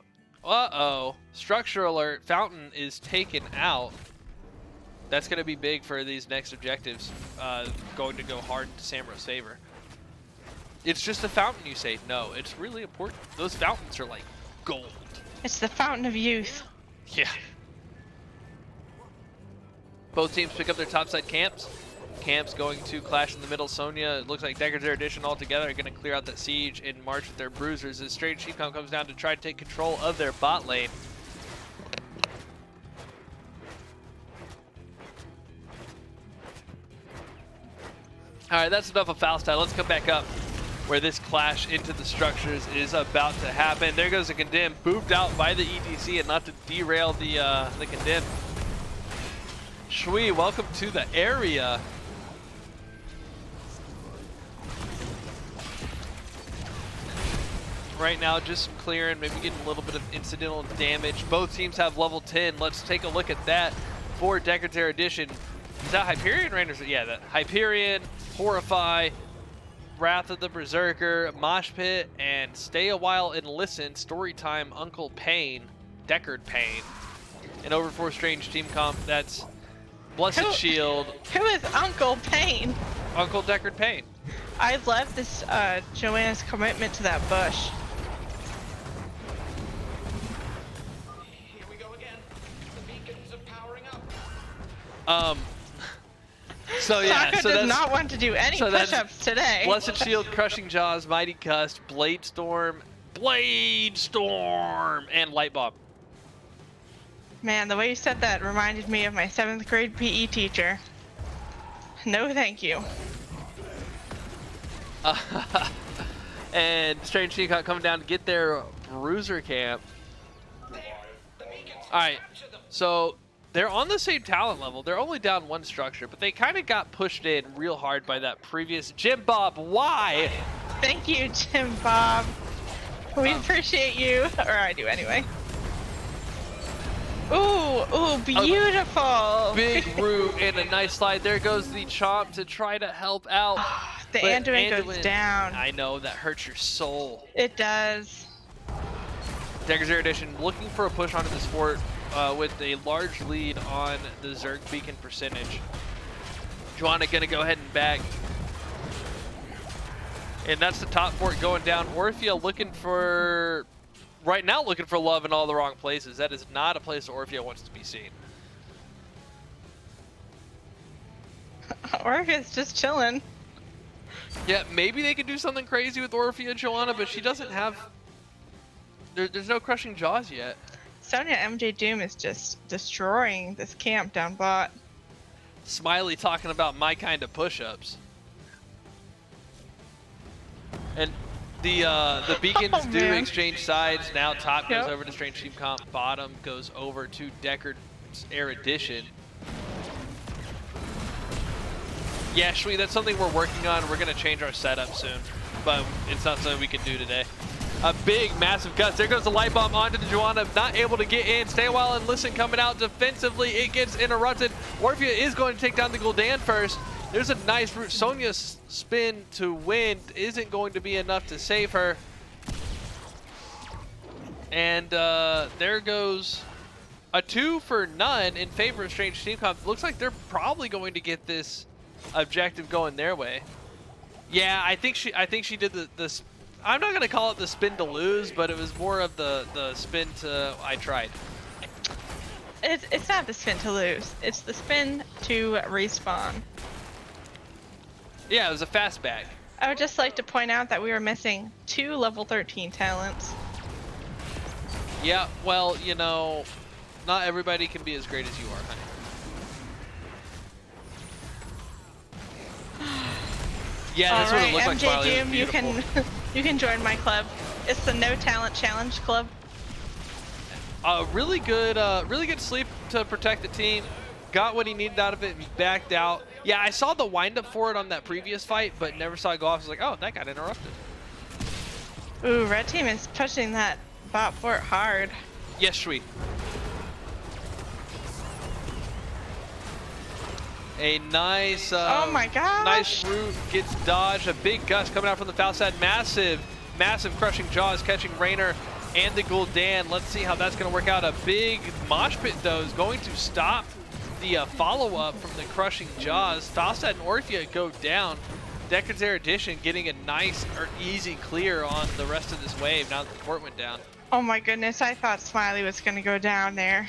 [SPEAKER 4] Uh-oh. Structure alert. Fountain is taken out. That's going to be big for these next objectives. Going to go hard into Samura's favor. It's just a fountain, you say. No, it's really important. Those fountains are like gold.
[SPEAKER 5] It's the fountain of youth.
[SPEAKER 4] Yeah. Both teams pick up their topside camps. Camps going to clash in the middle. Sonya, it looks like Deckard's Erudition all together are going to clear out that siege and march with their bruisers as Strange Team Comp comes down to try to take control of their bot lane. Alright, that's enough of Falstad. Let's come back up where this clash into the structures is about to happen. There goes the Condemned, moved out by the ETC, and not to derail the Condemned. Shui, welcome to the area. Right now, just some clearing, maybe getting a little bit of incidental damage. Both teams have level 10. Let's take a look at that for Deckard's Erudition. Is that Hyperion Raiders? Yeah, that Hyperion, Horrify, Wrath of the Berserker, Mosh Pit, and Stay a While and Listen, Storytime, Uncle Pain, Deckard Pain. And over for Strange Team Comp, that's Blessed Shield.
[SPEAKER 5] Who is Uncle Pain?
[SPEAKER 4] Uncle Deckard Pain.
[SPEAKER 5] I love this Joanna's commitment to that bush.
[SPEAKER 3] Here we go again. The beacons are powering up.
[SPEAKER 4] So yeah,
[SPEAKER 5] Sokka
[SPEAKER 4] so
[SPEAKER 5] does
[SPEAKER 4] that's
[SPEAKER 5] not want to do any push-ups today.
[SPEAKER 4] Blessed Shield, Crushing Jaws, Mighty Gust, Blade Storm, and Light Bomb.
[SPEAKER 5] Man, the way you said that reminded me of my 7th grade PE teacher. No thank you.
[SPEAKER 4] And Strange Team Comp coming down to get their Bruiser Camp. Alright, so they're on the same talent level. They're only down one structure, but they kind of got pushed in real hard by that previous Jim Bob. Why?
[SPEAKER 5] Thank you, Jim Bob. We appreciate you. Or I do anyway. Ooh, beautiful.
[SPEAKER 4] Big root and a nice slide. There goes the Chomp to try to help out.
[SPEAKER 5] The Anduin goes down.
[SPEAKER 4] I know, that hurts your soul.
[SPEAKER 5] It does.
[SPEAKER 4] Deckard's Erudition looking for a push onto this fort with a large lead on the Zerg beacon percentage. Joanna gonna go ahead and back. And that's the top fort going down. Orphea looking for, right now looking for love in all the wrong places. That is not a place Orphea wants to be seen.
[SPEAKER 5] Orphea's just chilling.
[SPEAKER 4] Yeah, maybe they could do something crazy with Orphea and Joanna, but she doesn't have, there's no Crushing Jaws yet.
[SPEAKER 5] Sonya MJ Doom is just destroying this camp down bot.
[SPEAKER 4] Smiley talking about my kind of push-ups. And the beacons do exchange sides. Now top goes over to Strange Team Comp, bottom goes over to Deckard's Erudition. Yeah, Shui, that's something we're working on. We're gonna change our setup soon, but it's not something we can do today. A big, massive gust. There goes the Light Bomb onto the Joanna, not able to get in. Stay a while and Listen coming out defensively. It gets interrupted. Orphea is going to take down the Gul'dan first. There's a nice route. Sonya's spin to win isn't going to be enough to save her. And there goes a 2 for none in favor of Strange Team Comp. Looks like they're probably going to get this objective going their way. Yeah, I think she did the I'm not gonna call it the spin to lose, but it was more of the spin to I tried.
[SPEAKER 5] It's not the spin to lose. It's the spin to respawn.
[SPEAKER 4] Yeah, it was a fast bag.
[SPEAKER 5] I would just like to point out that we were missing 2 level 13 talents.
[SPEAKER 4] Yeah, well, you know, not everybody can be as great as you are, honey. Yeah, that's what it looks like,
[SPEAKER 5] MJ
[SPEAKER 4] Smiley. It was
[SPEAKER 5] Doom, you
[SPEAKER 4] beautiful.
[SPEAKER 5] you can join my club. It's the No Talent Challenge Club.
[SPEAKER 4] Really good sleep to protect the team. Got what he needed out of it and backed out. Yeah, I saw the windup for it on that previous fight, but never saw it go off. I was like, oh, that got interrupted.
[SPEAKER 5] Ooh, red team is pushing that bot fort hard.
[SPEAKER 4] Yes, sweet. A nice,
[SPEAKER 5] oh my gosh.
[SPEAKER 4] nice root gets dodged. A big gust coming out from the foul side. Massive crushing jaws catching Raynor and the Gul'dan. Let's see how that's going to work out. A big mosh pit, though, is going to stop the follow-up from the crushing jaws. Falstad and Orphea go down. Deckard's Erudition getting a nice or easy clear on the rest of this wave now that the fort went down.
[SPEAKER 5] Oh my goodness, I thought Smiley was going to go down there.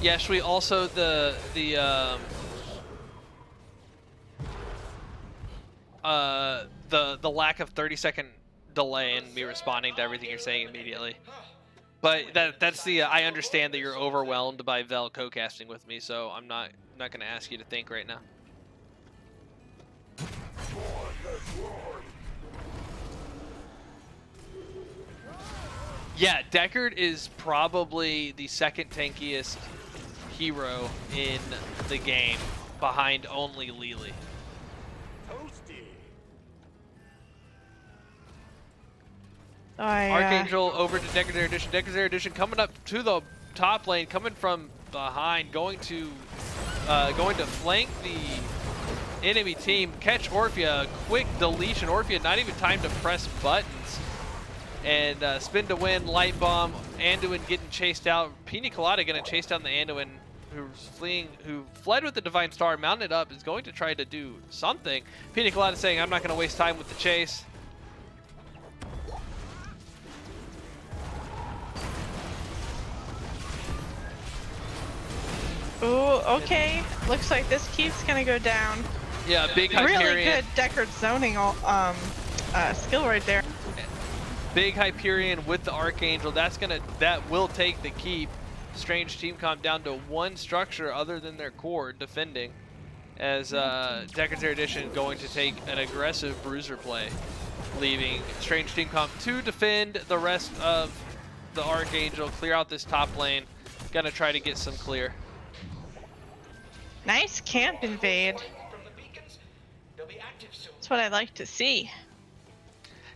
[SPEAKER 4] Yeah, Shui, also the lack of 30-second delay in me responding to everything you're saying immediately. But that's the I understand that you're overwhelmed by Vel co-casting with me, so I'm not going to ask you to think right now. Yeah, Deckard is probably the second tankiest hero in the game, behind only Lili. Archangel over to Deckard's Erudition. Deckard's Erudition coming up to the top lane, coming from behind, going to flank the enemy team, catch Orphea, quick deletion. Orphea not even time to press buttons. And spin to win, light bomb, Anduin getting chased out. Pina Colada gonna chase down the Anduin who fled with the Divine Star, mounted up, is going to try to do something. Pina Colada saying, I'm not gonna waste time with the chase.
[SPEAKER 5] Ooh, okay. Looks like this keeps gonna go down.
[SPEAKER 4] Yeah, big Hyperion.
[SPEAKER 5] Really good Deckard zoning skill right there.
[SPEAKER 4] Big Hyperion with the Archangel. That will take the keep. Strange team comp down to one structure other than their core defending, as Deckard's Erudition going to take an aggressive bruiser play, leaving Strange team comp to defend the rest of the Archangel, clear out this top lane. Gonna try to get some clear.
[SPEAKER 5] Nice camp invade. That's what I like to see.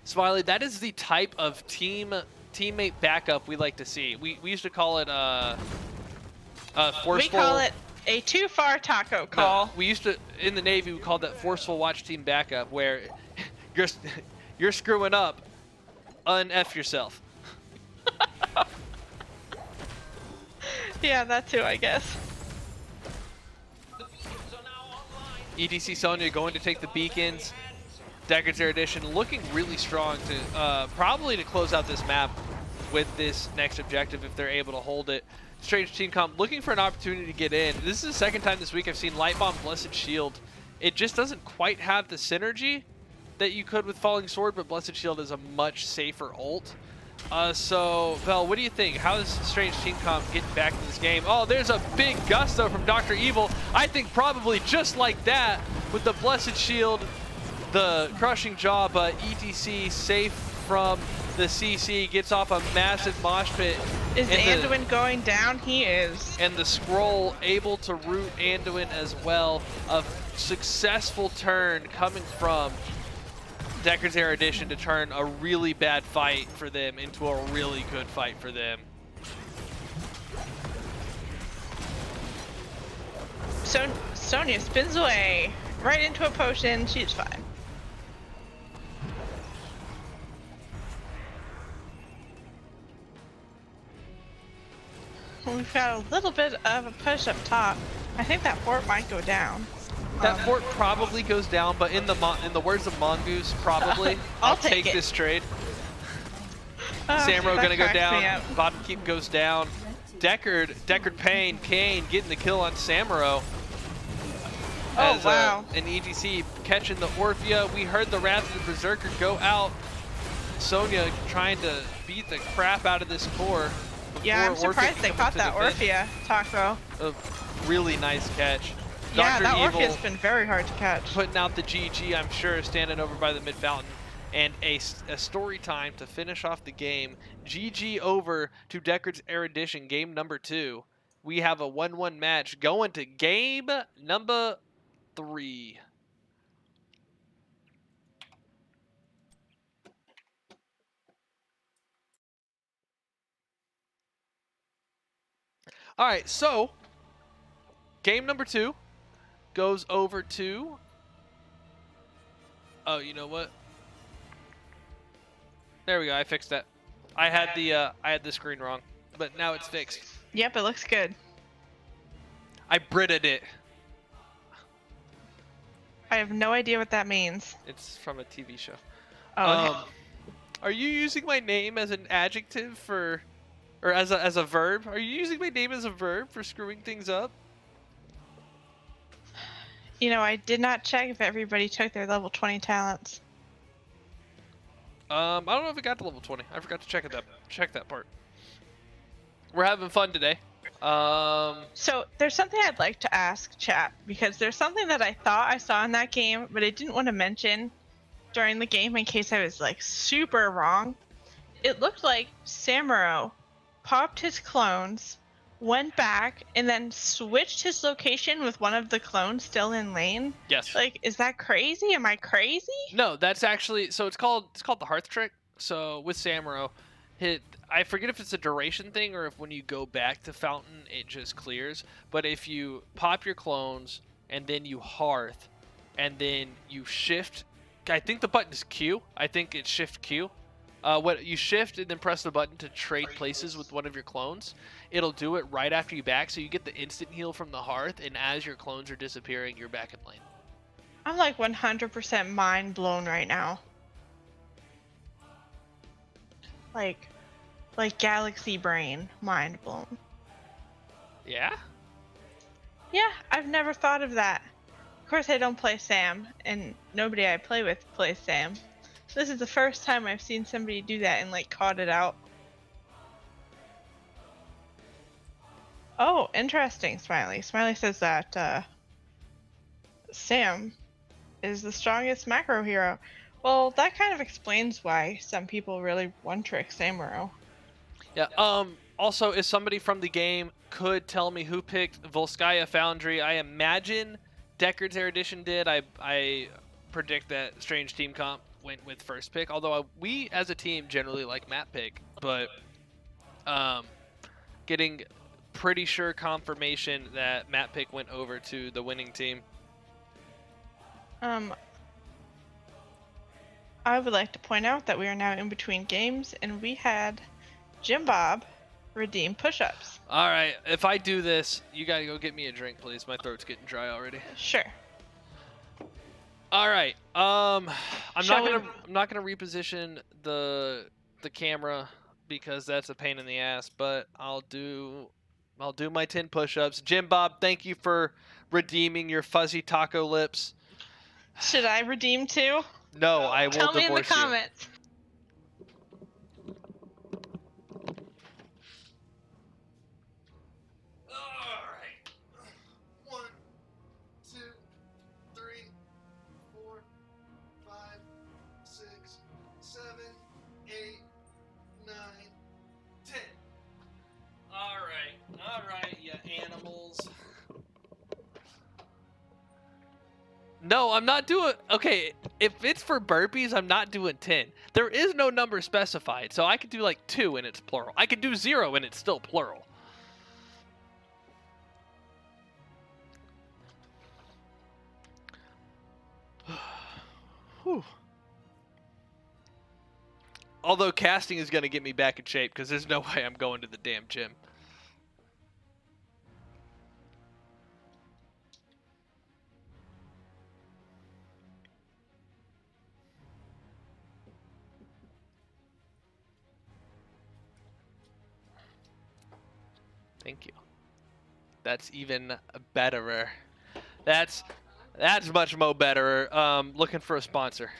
[SPEAKER 4] Smiley, that is the type of teammate backup we like to see. We used to call it forceful.
[SPEAKER 5] We call it a too far taco call.
[SPEAKER 4] No, we used to, in the Navy, we called that forceful watch team backup, where you're screwing up, un-F yourself.
[SPEAKER 5] Yeah, that too, I guess.
[SPEAKER 4] EDC Sonya going to take the beacons. Deckard's Erudition looking really strong to probably to close out this map with this next objective if they're able to hold it. Strange team comp looking for an opportunity to get in. This is the second time this week I've seen Light Bomb Blessed Shield. It just doesn't quite have the synergy that you could with Falling Sword, but Blessed Shield is a much safer ult. So, Vel, what do you think? How is Strange Team Comp getting back in this game? Oh, there's a big gusto from Dr. Evil. I think probably just like that with the Blessed Shield, the Crushing Jaw, but ETC safe from the CC, gets off a massive mosh pit.
[SPEAKER 5] Is Anduin going down? He is.
[SPEAKER 4] And the scroll able to root Anduin as well. A successful turn coming from Deckard's Erudition to turn a really bad fight for them into a really good fight for them.
[SPEAKER 5] So Sonya spins away right into a potion. She's fine. we've got a little bit of a push up top. I think that fort might go down.
[SPEAKER 4] That fort probably goes down, but in the words of Mongoose, probably.
[SPEAKER 5] I'll
[SPEAKER 4] I'll
[SPEAKER 5] take
[SPEAKER 4] take
[SPEAKER 5] it.
[SPEAKER 4] this trade.
[SPEAKER 5] That
[SPEAKER 4] Samro gonna go
[SPEAKER 5] cracks me
[SPEAKER 4] down.
[SPEAKER 5] up.
[SPEAKER 4] Bottom keep goes down. Deckard Kane getting the kill on Samro. As,
[SPEAKER 5] wow.
[SPEAKER 4] an EGC catching the Orphea. We heard the Wrath of the Berserker go out. Sonya trying to beat the crap out of this core.
[SPEAKER 5] Yeah, I'm
[SPEAKER 4] before Orphea
[SPEAKER 5] surprised
[SPEAKER 4] can
[SPEAKER 5] they
[SPEAKER 4] come
[SPEAKER 5] caught
[SPEAKER 4] to
[SPEAKER 5] that
[SPEAKER 4] defend.
[SPEAKER 5] Orphea, Taco.
[SPEAKER 4] A really nice catch.
[SPEAKER 5] Yeah,
[SPEAKER 4] Dr.
[SPEAKER 5] that
[SPEAKER 4] Evil
[SPEAKER 5] Orphea's been very hard to catch.
[SPEAKER 4] putting out the GG, I'm sure, standing over by the mid fountain. And a story time to finish off the game. GG over to Deckard's Erudition, game number 2. We have a 1-1 match going to game number 3. All right, so game number 2 goes over to. Oh, you know what? There we go. I fixed that. I had the screen wrong, but now it's fixed.
[SPEAKER 5] Yep, it looks good.
[SPEAKER 4] I Brited it.
[SPEAKER 5] I have no idea what that means.
[SPEAKER 4] It's from a TV show.
[SPEAKER 5] Oh, okay.
[SPEAKER 4] Are you using my name as an adjective for, or as a verb? Are you using my name as a verb for screwing things up?
[SPEAKER 5] You know, I did not check if everybody took their level 20 talents.
[SPEAKER 4] I don't know if it got to level 20. I forgot to check that part. We're having fun today.
[SPEAKER 5] So there's something I'd like to ask chat, because there's something that I thought I saw in that game, but I didn't want to mention during the game in case I was like super wrong. It looked like Samuro popped his clones, went back, and then switched his location with one of the clones still in lane.
[SPEAKER 4] Yes.
[SPEAKER 5] Like, is that crazy? Am I crazy?
[SPEAKER 4] No, that's actually, so it's called the Hearth Trick. So with Samuro, I forget if it's a duration thing or if when you go back to Fountain it just clears. But if you pop your clones and then you Hearth and then you shift, I think the button is Q. I think it's Shift Q. What you shift and then press the button to trade places with one of your clones. It'll do it right after you back, so you get the instant heal from the Hearth, and as your clones are disappearing, you're back in lane.
[SPEAKER 5] I'm like 100% mind blown right now. Like galaxy brain mind blown.
[SPEAKER 4] Yeah?
[SPEAKER 5] Yeah, I've never thought of that. Of course, I don't play Sam, and nobody I play with plays Sam. This is the first time I've seen somebody do that and like caught it out. Oh, interesting, Smiley. Smiley says that Sam is the strongest macro hero. Well, that kind of explains why some people really one-trick Samuro.
[SPEAKER 4] Yeah. Also, if somebody from the game could tell me who picked Volskaya Foundry, I imagine Deckard's Erudition did. I predict that Strange Team Comp went with first pick, although we as a team generally like map pick, but getting pretty sure confirmation that map pick went over to the winning team.
[SPEAKER 5] I would like to point out that we are now in between games, and we had Jim Bob redeem push-ups.
[SPEAKER 4] All right, if I do this, you gotta go get me a drink, please. My throat's getting dry already.
[SPEAKER 5] Sure.
[SPEAKER 4] All right. I'm
[SPEAKER 5] Shall
[SPEAKER 4] not gonna reposition the camera because that's a pain in the ass. But I'll do my 10 push-ups. Jim Bob, thank you for redeeming your fuzzy taco lips.
[SPEAKER 5] Should I redeem too?
[SPEAKER 4] No, I will
[SPEAKER 5] Tell me in the
[SPEAKER 4] divorce you.
[SPEAKER 5] comments.
[SPEAKER 3] All right. 1, 2, 3, 4, 5, 6, 7, 8, 9, 10.
[SPEAKER 4] All right, you animals. No, I'm not doing. Okay, if it's for burpees, I'm not doing 10. There is no number specified, so I could do like 2 and it's plural. I could do 0 and it's still plural. Whew. Although casting is going to get me back in shape because there's no way I'm going to the damn gym. Thank you. That's even betterer. That's much more betterer. Looking for a sponsor.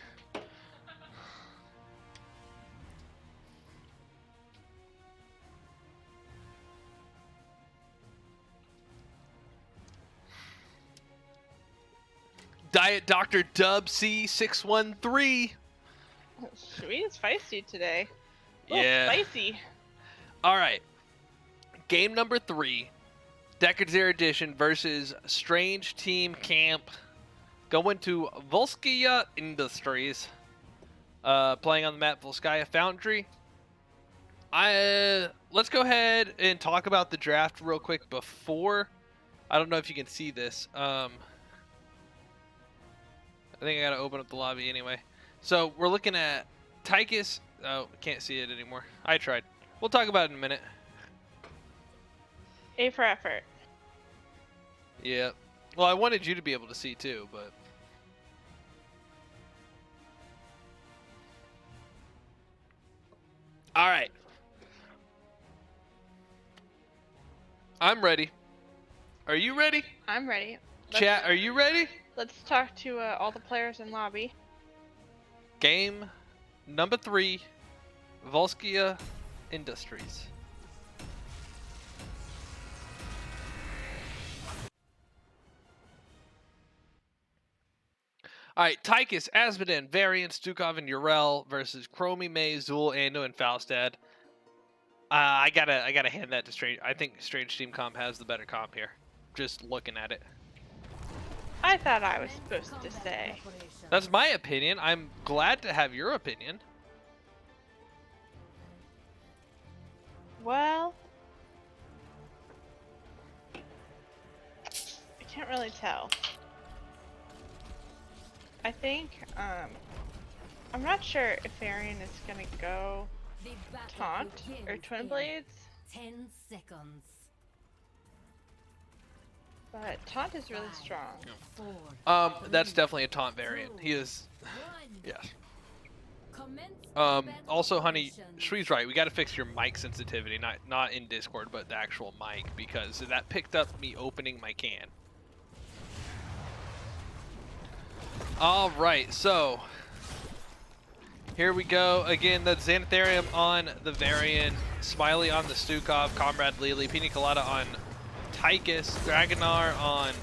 [SPEAKER 4] Diet Dr. Dub C613.
[SPEAKER 5] Sweet is feisty today.
[SPEAKER 4] Yeah.
[SPEAKER 5] Spicy.
[SPEAKER 4] All right. Game number 3. Deckard's Erudition versus Strange Team Camp. Going to Volskaya Industries. Playing on the map Volskaya Foundry. Let's go ahead and talk about the draft real quick before. I don't know if you can see this. I think I gotta open up the lobby anyway. So we're looking at Tychus. Oh, can't see it anymore. I tried. We'll talk about it in a minute.
[SPEAKER 5] A for effort.
[SPEAKER 4] Yeah. Well, I wanted you to be able to see too, but. All right. I'm ready. Are you ready?
[SPEAKER 5] I'm ready.
[SPEAKER 4] Chat, are you ready?
[SPEAKER 5] Let's talk to all the players in lobby.
[SPEAKER 4] Game number 3, Volskaya Industries. All right, Tychus, Asmodin, Varian, Stukov, and Urel versus Chromie, May, Zool, Ando, and Falstad. I gotta hand that to Strange. I think Strange Team Comp has the better comp here. Just looking at it.
[SPEAKER 5] I thought I was supposed to say.
[SPEAKER 4] That's my opinion. I'm glad to have your opinion.
[SPEAKER 5] Well, I can't really tell. I think, I'm not sure if Varian is gonna go Taunt or Twin Blades.
[SPEAKER 6] 10 seconds.
[SPEAKER 5] But Taunt is really strong.
[SPEAKER 4] That's definitely a taunt variant. He is, yes. Also, honey, Shree's right. We got to fix your mic sensitivity, not in Discord, but the actual mic, because that picked up me opening my can. All right, so here we go. Again, the Xanatharium on the Varian, Smiley on the Stukov, Comrade Lily, Pina Colada on Tychus, Dragonar on,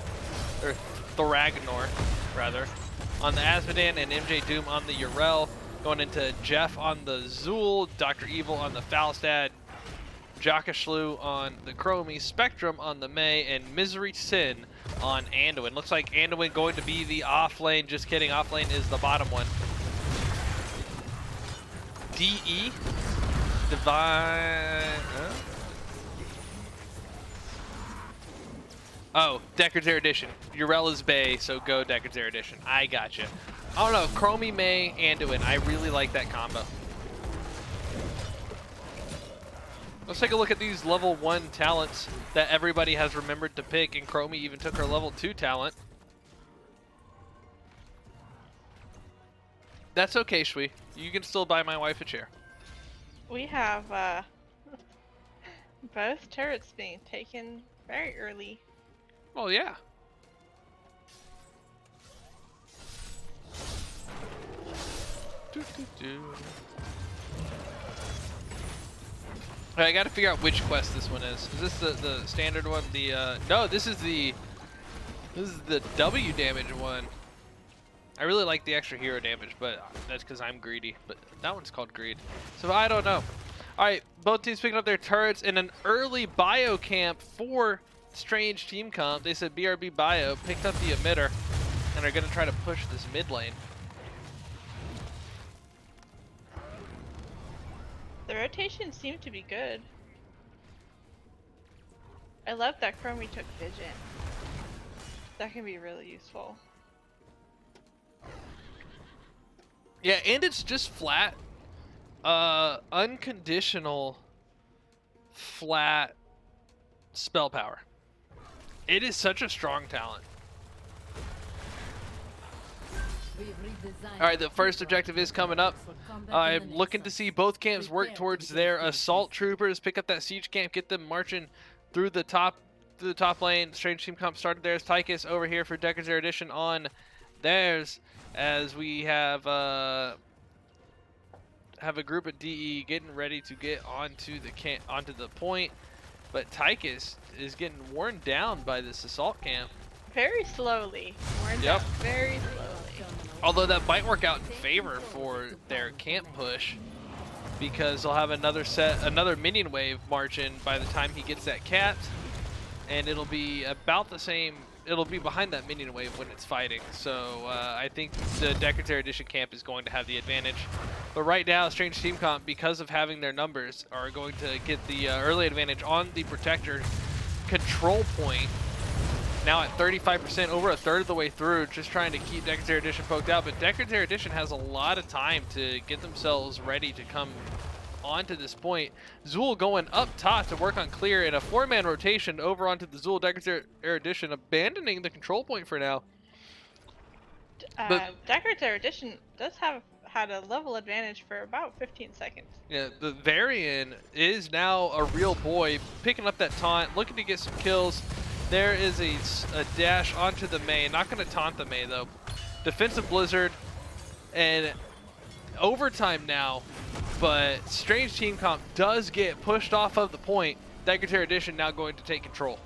[SPEAKER 4] or Thoragnor, rather, on the Asmodin, and MJ Doom on the Urel. Going into Jeff on the Zool, Dr. Evil on the Falstad, Jakashlu on the Chromie, Spectrum on the May, and Misery Sin on Anduin. Looks like Anduin going to be the off lane. Just kidding, off lane is the bottom one. DE, Divine. Huh? Oh, Deckard's Erudition. Urella's Bay, so go Deckard's Erudition. I gotcha. I don't know, Chromie, May, Anduin. I really like that combo. Let's take a look at these level 1 talents that everybody has remembered to pick, and Chromie even took her level 2 talent. That's okay, Shui. You can still buy my wife a chair.
[SPEAKER 5] We have both turrets being taken very early.
[SPEAKER 4] Well, yeah. I gotta figure out which quest this one is. Is this the standard one? No, this is the W damage one. I really like the extra hero damage, but that's because I'm greedy. But that one's called greed. So I don't know. All right, both teams picking up their turrets in an early bio camp for Strange Team Comp. They said BRB bio picked up the emitter and are gonna try to push this mid lane.
[SPEAKER 5] The rotation seemed to be good. I love that Chromie took Vision. That can be really useful.
[SPEAKER 4] Yeah, and it's just flat, unconditional, flat spell power. It is such a strong talent. All right, the first objective is coming up. I'm looking to see both camps work towards their assault troopers, pick up that siege camp, get them marching through the top lane. Strange Team Comp started theirs. Tychus over here for Deckard's Erudition on theirs, as we have a group of DE getting ready to get onto the point, but Tychus is getting worn down by this assault camp.
[SPEAKER 5] Very slowly. Worn
[SPEAKER 4] Yep.
[SPEAKER 5] down very slowly.
[SPEAKER 4] Although that might work out in favor for their camp push, because they'll have another minion wave march in by the time he gets that cat, and it'll be about the same. It'll be behind that minion wave when it's fighting. So I think the Deckard's Erudition camp is going to have the advantage. But right now, Strange Team Comp, because of having their numbers, are going to get the early advantage on the Protector control point. Now at 35%, over a third of the way through, just trying to keep Deckard's Erudition poked out. But Deckard's Erudition has a lot of time to get themselves ready to come onto this point. Zool going up top to work on clear in a 4-man rotation over onto the Zool. Deckard's Erudition abandoning the control point for now.
[SPEAKER 5] Deckard's Erudition does have had a level advantage for about 15 seconds.
[SPEAKER 4] Yeah, the Varian is now a real boy, picking up that taunt, looking to get some kills. There is a dash onto the Mei. Not going to taunt the Mei though. Defensive Blizzard and overtime now, but Strange Team Comp does get pushed off of the point. Deckard's Erudition now going to take control.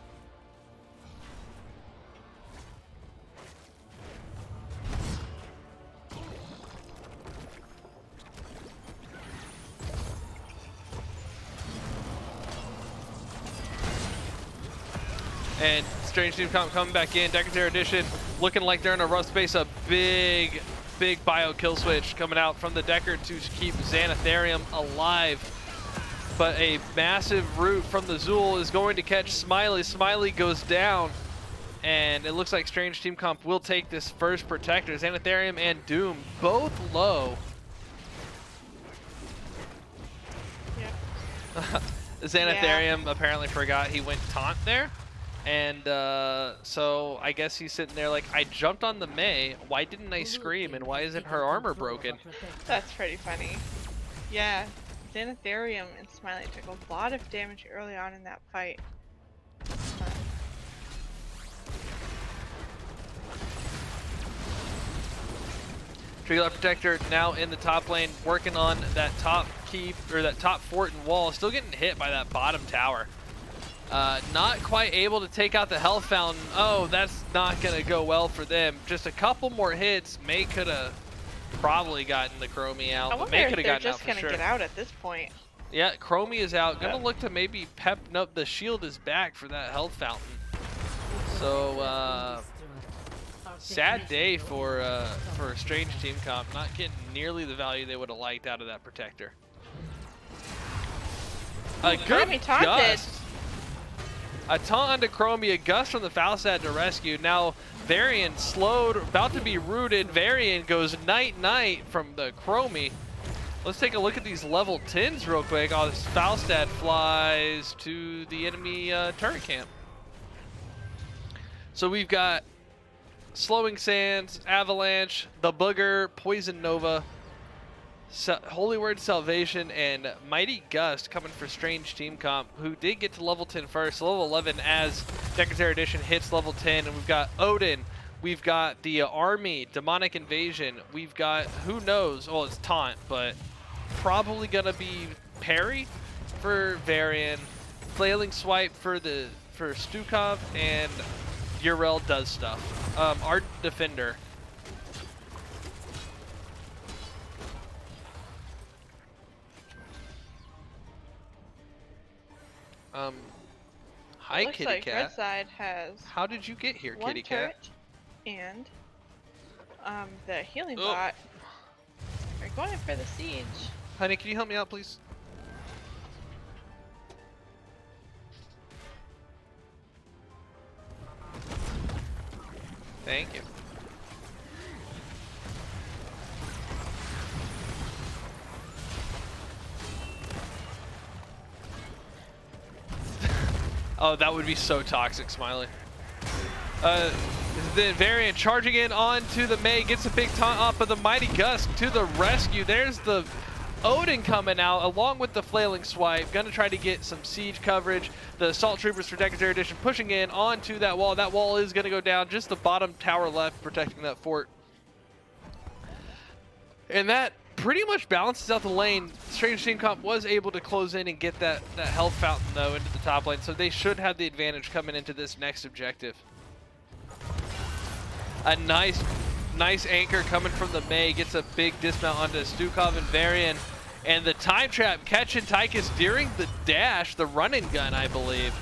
[SPEAKER 4] And Strange Team Comp coming back in. Deckard's Erudition looking like they're in a rough space. A big bio kill switch coming out from the Deckard to keep Xanatharium alive. But a massive root from the Zool is going to catch Smiley. Smiley goes down. And it looks like Strange Team Comp will take this first Protector. Xanatharium and Doom both low.
[SPEAKER 5] Yeah.
[SPEAKER 4] Xanatharium apparently forgot he went taunt there. And so I guess he's sitting there like, I jumped on the Mei, why didn't I scream, and why isn't her armor broken?
[SPEAKER 5] That's pretty funny. Yeah, Xanatharium and Smiley took a lot of damage early on in that fight.
[SPEAKER 4] Trigger Protector now in the top lane, working on that top keep, or that top fort and wall, still getting hit by that bottom tower. Not quite able to take out the health fountain. Oh, that's not going to go well for them. Just a couple more hits. Mei could have probably gotten the Chromie out.
[SPEAKER 5] I wonder
[SPEAKER 4] Mei
[SPEAKER 5] if
[SPEAKER 4] could have
[SPEAKER 5] they're
[SPEAKER 4] gotten out
[SPEAKER 5] just
[SPEAKER 4] for
[SPEAKER 5] going to
[SPEAKER 4] sure.
[SPEAKER 5] get out at this point.
[SPEAKER 4] Yeah, Chromie is out. Going to look to maybe pep. Nope, the shield is back for that health fountain. So, sad day for Strange Team Comp. Not getting nearly the value they would have liked out of that Protector. A good
[SPEAKER 5] Chromie taunted.
[SPEAKER 4] gust. A taunt onto Chromie, a gust from the Falstad to rescue. Now Varian slowed, about to be rooted. Varian goes night-night from the Chromie. Let's take a look at these level 10s real quick. Oh, this Falstad flies to the enemy turret camp. So we've got Slowing Sands, Avalanche, the Booger, Poison Nova, Holy Word Salvation, and Mighty Gust coming for Strange Team Comp, who did get to level 10 first. Level 11 as Deckard's Erudition hits level 10, and we've got Odin, we've got the Army, Demonic Invasion, we've got, who knows, well, it's Taunt, but probably gonna be Parry for Varian, Flailing Swipe for Stukov, and Uriel does stuff. Art Defender. Hi,
[SPEAKER 5] Looks
[SPEAKER 4] Kitty
[SPEAKER 5] like
[SPEAKER 4] Cat.
[SPEAKER 5] Red Side has
[SPEAKER 4] How did you get here,
[SPEAKER 5] one
[SPEAKER 4] Kitty Cat?
[SPEAKER 5] turret and the healing
[SPEAKER 4] Oh.
[SPEAKER 5] bot are going for the siege.
[SPEAKER 4] Honey, can you help me out, please? Thank you. Oh, that would be so toxic, Smiley. The Variant charging in onto the Mei, gets a big taunt off of the Mighty Gust to the rescue. There's the Odin coming out along with the flailing swipe, gonna try to get some siege coverage. The assault troopers for Deckard Erudition pushing in onto that wall. That wall is gonna go down, just the bottom tower left protecting that fort. And that pretty much balances out the lane. Strange Team Comp was able to close in and get that health fountain though into the top lane, so they should have the advantage coming into this next objective. A nice anchor coming from the Mei, gets a big dismount onto Stukov and Varian, and the time trap catching Tychus during the dash, the run and gun I believe,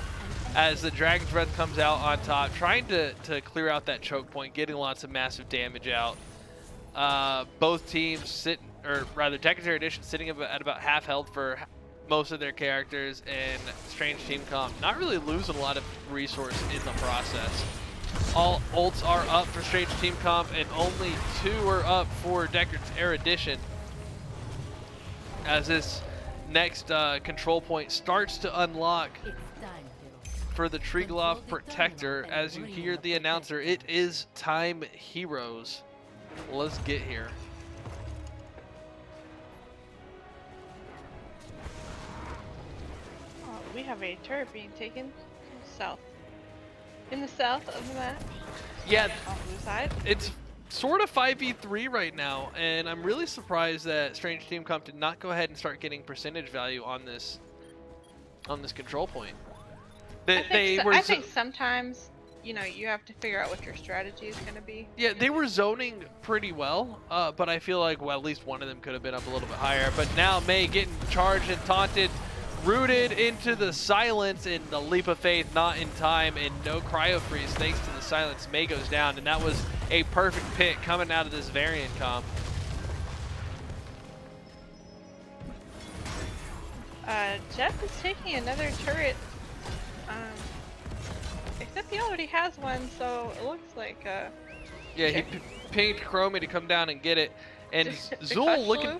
[SPEAKER 4] as the Dragon's Breath comes out on top, trying to clear out that choke point, getting lots of massive damage out. Both teams Deckard Erudition sitting at about half health for most of their characters, and Strange Team Comp not really losing a lot of resource in the process. All ults are up for Strange Team Comp, and only 2 are up for Deckard's Erudition. As this next control point starts to unlock for the Triglav Protector, as you hear the announcer, it is time, heroes. Let's get here.
[SPEAKER 5] Oh, we have a turret being taken south. In the south of the map.
[SPEAKER 4] Yeah,
[SPEAKER 5] on the side.
[SPEAKER 4] it's sort of 5v3 right now, and I'm really surprised that Strange Team Comp did not go ahead and start getting percentage value on this control point.
[SPEAKER 5] I think sometimes, you know, you have to figure out what your strategy is going to be.
[SPEAKER 4] Yeah, they were zoning pretty well, but I feel like, well, at least one of them could have been up a little bit higher. But now Mei getting charged and taunted, rooted into the silence, and the leap of faith not in time, and no cryo freeze thanks to the silence. Mei goes down, and that was a perfect pick coming out of this variant comp.
[SPEAKER 5] Jeff is taking another turret, except he already has one, so it looks like
[SPEAKER 4] yeah, he pinged Chromie to come down and get it, and Zool looking.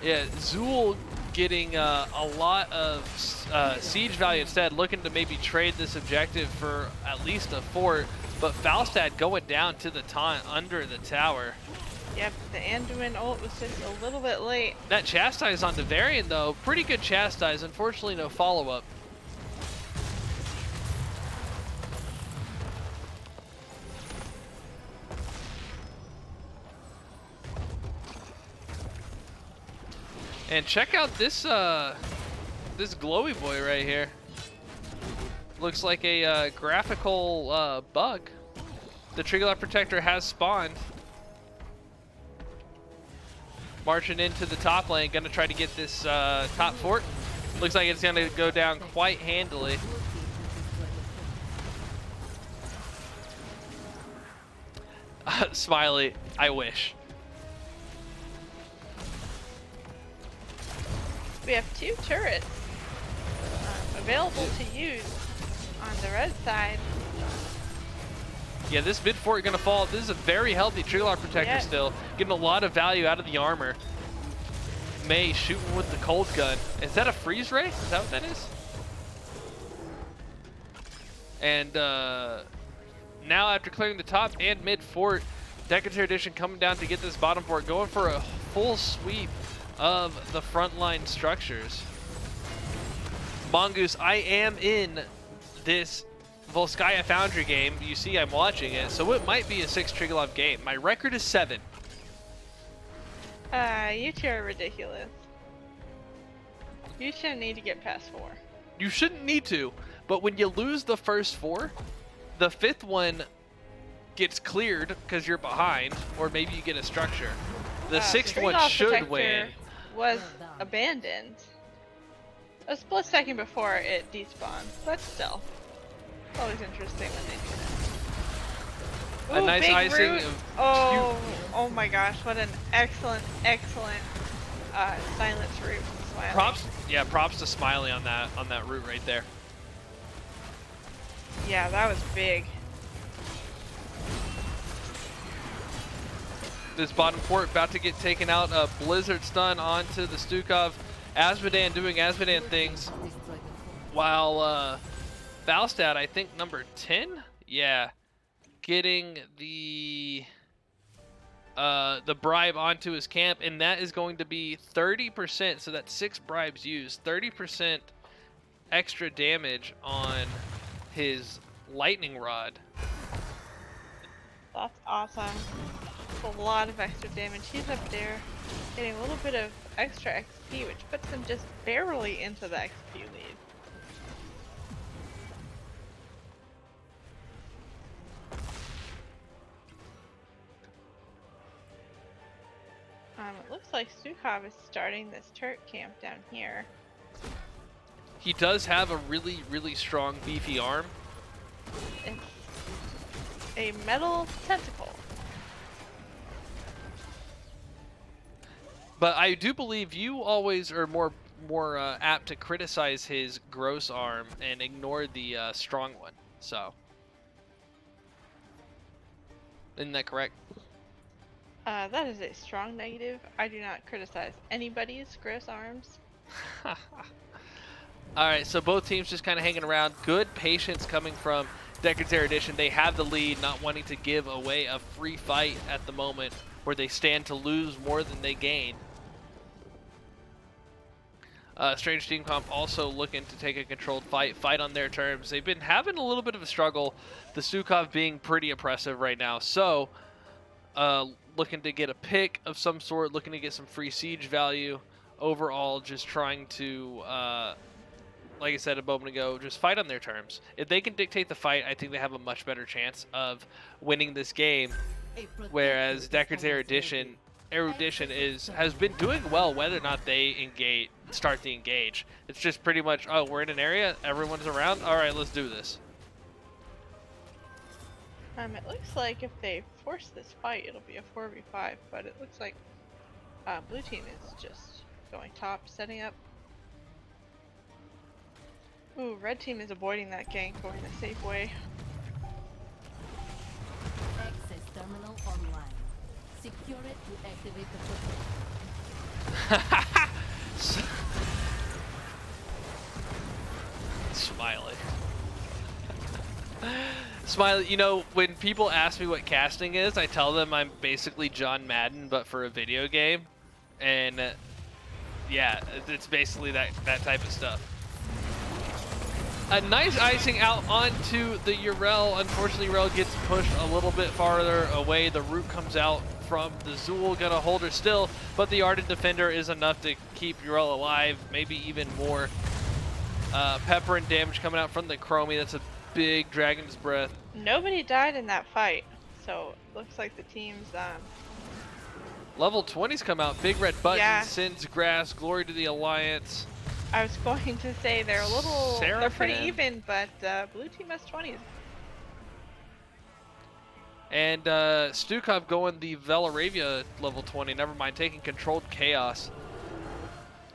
[SPEAKER 4] Yeah, Zool getting a lot of siege value instead, looking to maybe trade this objective for at least a fort, but Falstad going down to the taunt under the tower.
[SPEAKER 5] Yep, the Anduin ult was just a little bit late.
[SPEAKER 4] That chastise on Devarian though, pretty good chastise, unfortunately no follow-up. And check out this this glowy boy right here. Looks like a graphical bug. The Triglav Protector has spawned. Marching into the top lane, gonna try to get this top fort. Looks like it's gonna go down quite handily. Smiley, I wish.
[SPEAKER 5] We have 2 turrets available to use on the red side.
[SPEAKER 4] Yeah, this mid fort gonna fall. This is a very healthy Triglav Protector still. Getting a lot of value out of the armor. Mei shooting with the cold gun. Is that a freeze ray? Is that what that is? And now after clearing the top and mid fort, Deckard Erudition coming down to get this bottom fort, going for a full sweep of the frontline structures. Mongoose, I am in this Volskaya Foundry game. You see I'm watching it, so it might be a 6 Triglav game. My record is 7.
[SPEAKER 5] You 2 are ridiculous. You shouldn't need to get past 4.
[SPEAKER 4] You shouldn't need to, but when you lose the first 4, the 5th one gets cleared because you're behind, or maybe you get a structure. The 6th one should win.
[SPEAKER 5] Was abandoned a split second before it despawned, but still, it's always interesting when they do that. Ooh,
[SPEAKER 4] A nice
[SPEAKER 5] big
[SPEAKER 4] icing
[SPEAKER 5] root.
[SPEAKER 4] of
[SPEAKER 5] Oh my gosh, what an excellent silence root. Smiley.
[SPEAKER 4] props to Smiley on that route right there.
[SPEAKER 5] Yeah, that was big.
[SPEAKER 4] This bottom fort about to get taken out. A blizzard stun onto the Stukov. Asmodan doing Asmodan things, while Falstad, I think number 10, yeah, getting the the bribe onto his camp, and that is going to be 30%. So that's 6 bribes used, 30% extra damage on his lightning rod.
[SPEAKER 5] That's awesome. That's a lot of extra damage. He's up there getting a little bit of extra XP, which puts him just barely into the XP lead. It looks like Sukhov is starting this turret camp down here.
[SPEAKER 4] He does have a really, really strong, beefy arm.
[SPEAKER 5] It's a metal tentacle.
[SPEAKER 4] But I do believe you always are more apt to criticize his gross arm and ignore the strong one. So, isn't that correct?
[SPEAKER 5] That is a strong negative. I do not criticize anybody's gross arms.
[SPEAKER 4] Alright, so both teams just kind of hanging around. Good patience coming from Deckard's Erudition. They have the lead, not wanting to give away a free fight at the moment where they stand to lose more than they gain. Strange Team Comp also looking to take a controlled fight on their terms. They've been having a little bit of a struggle, the Sukhov being pretty oppressive right now. So, looking to get a pick of some sort, looking to get some free siege value. Overall, just trying to, like I said a moment ago, just fight on their terms. If they can dictate the fight, I think they have a much better chance of winning this game. Whereas Deckard's Erudition has been doing well whether or not they start the engage. It's just pretty much, oh, we're in an area, everyone's around, all right, let's do this.
[SPEAKER 5] It looks like if they force this fight, it'll be a 4v5, but it looks like blue team is just going top, setting up. Ooh, red team is avoiding that gank, going the safe way.
[SPEAKER 6] Access terminal online. Secure it to activate the protocol.
[SPEAKER 4] Smiley. Smiley, you know, when people ask me what casting is, I tell them I'm basically John Madden, but for a video game. And yeah, it's basically that type of stuff. A nice icing out onto the Yrel. Unfortunately, Yrel gets pushed a little bit farther away. The root comes out from the Zool, gonna hold her still, but the Ardent Defender is enough to keep Yrel alive, maybe even more. Pepper and damage coming out from the Chromie. That's a big Dragon's Breath.
[SPEAKER 5] Nobody died in that fight, so it looks like the team's
[SPEAKER 4] Level 20's come out. Big red button,
[SPEAKER 5] yeah.
[SPEAKER 4] sends grass, glory to the Alliance.
[SPEAKER 5] I was going to say they're a little, they're pretty
[SPEAKER 4] Seraphim.
[SPEAKER 5] even, but blue team has 20s.
[SPEAKER 4] And Stukov going the Velaravia level 20. Never mind, taking controlled chaos.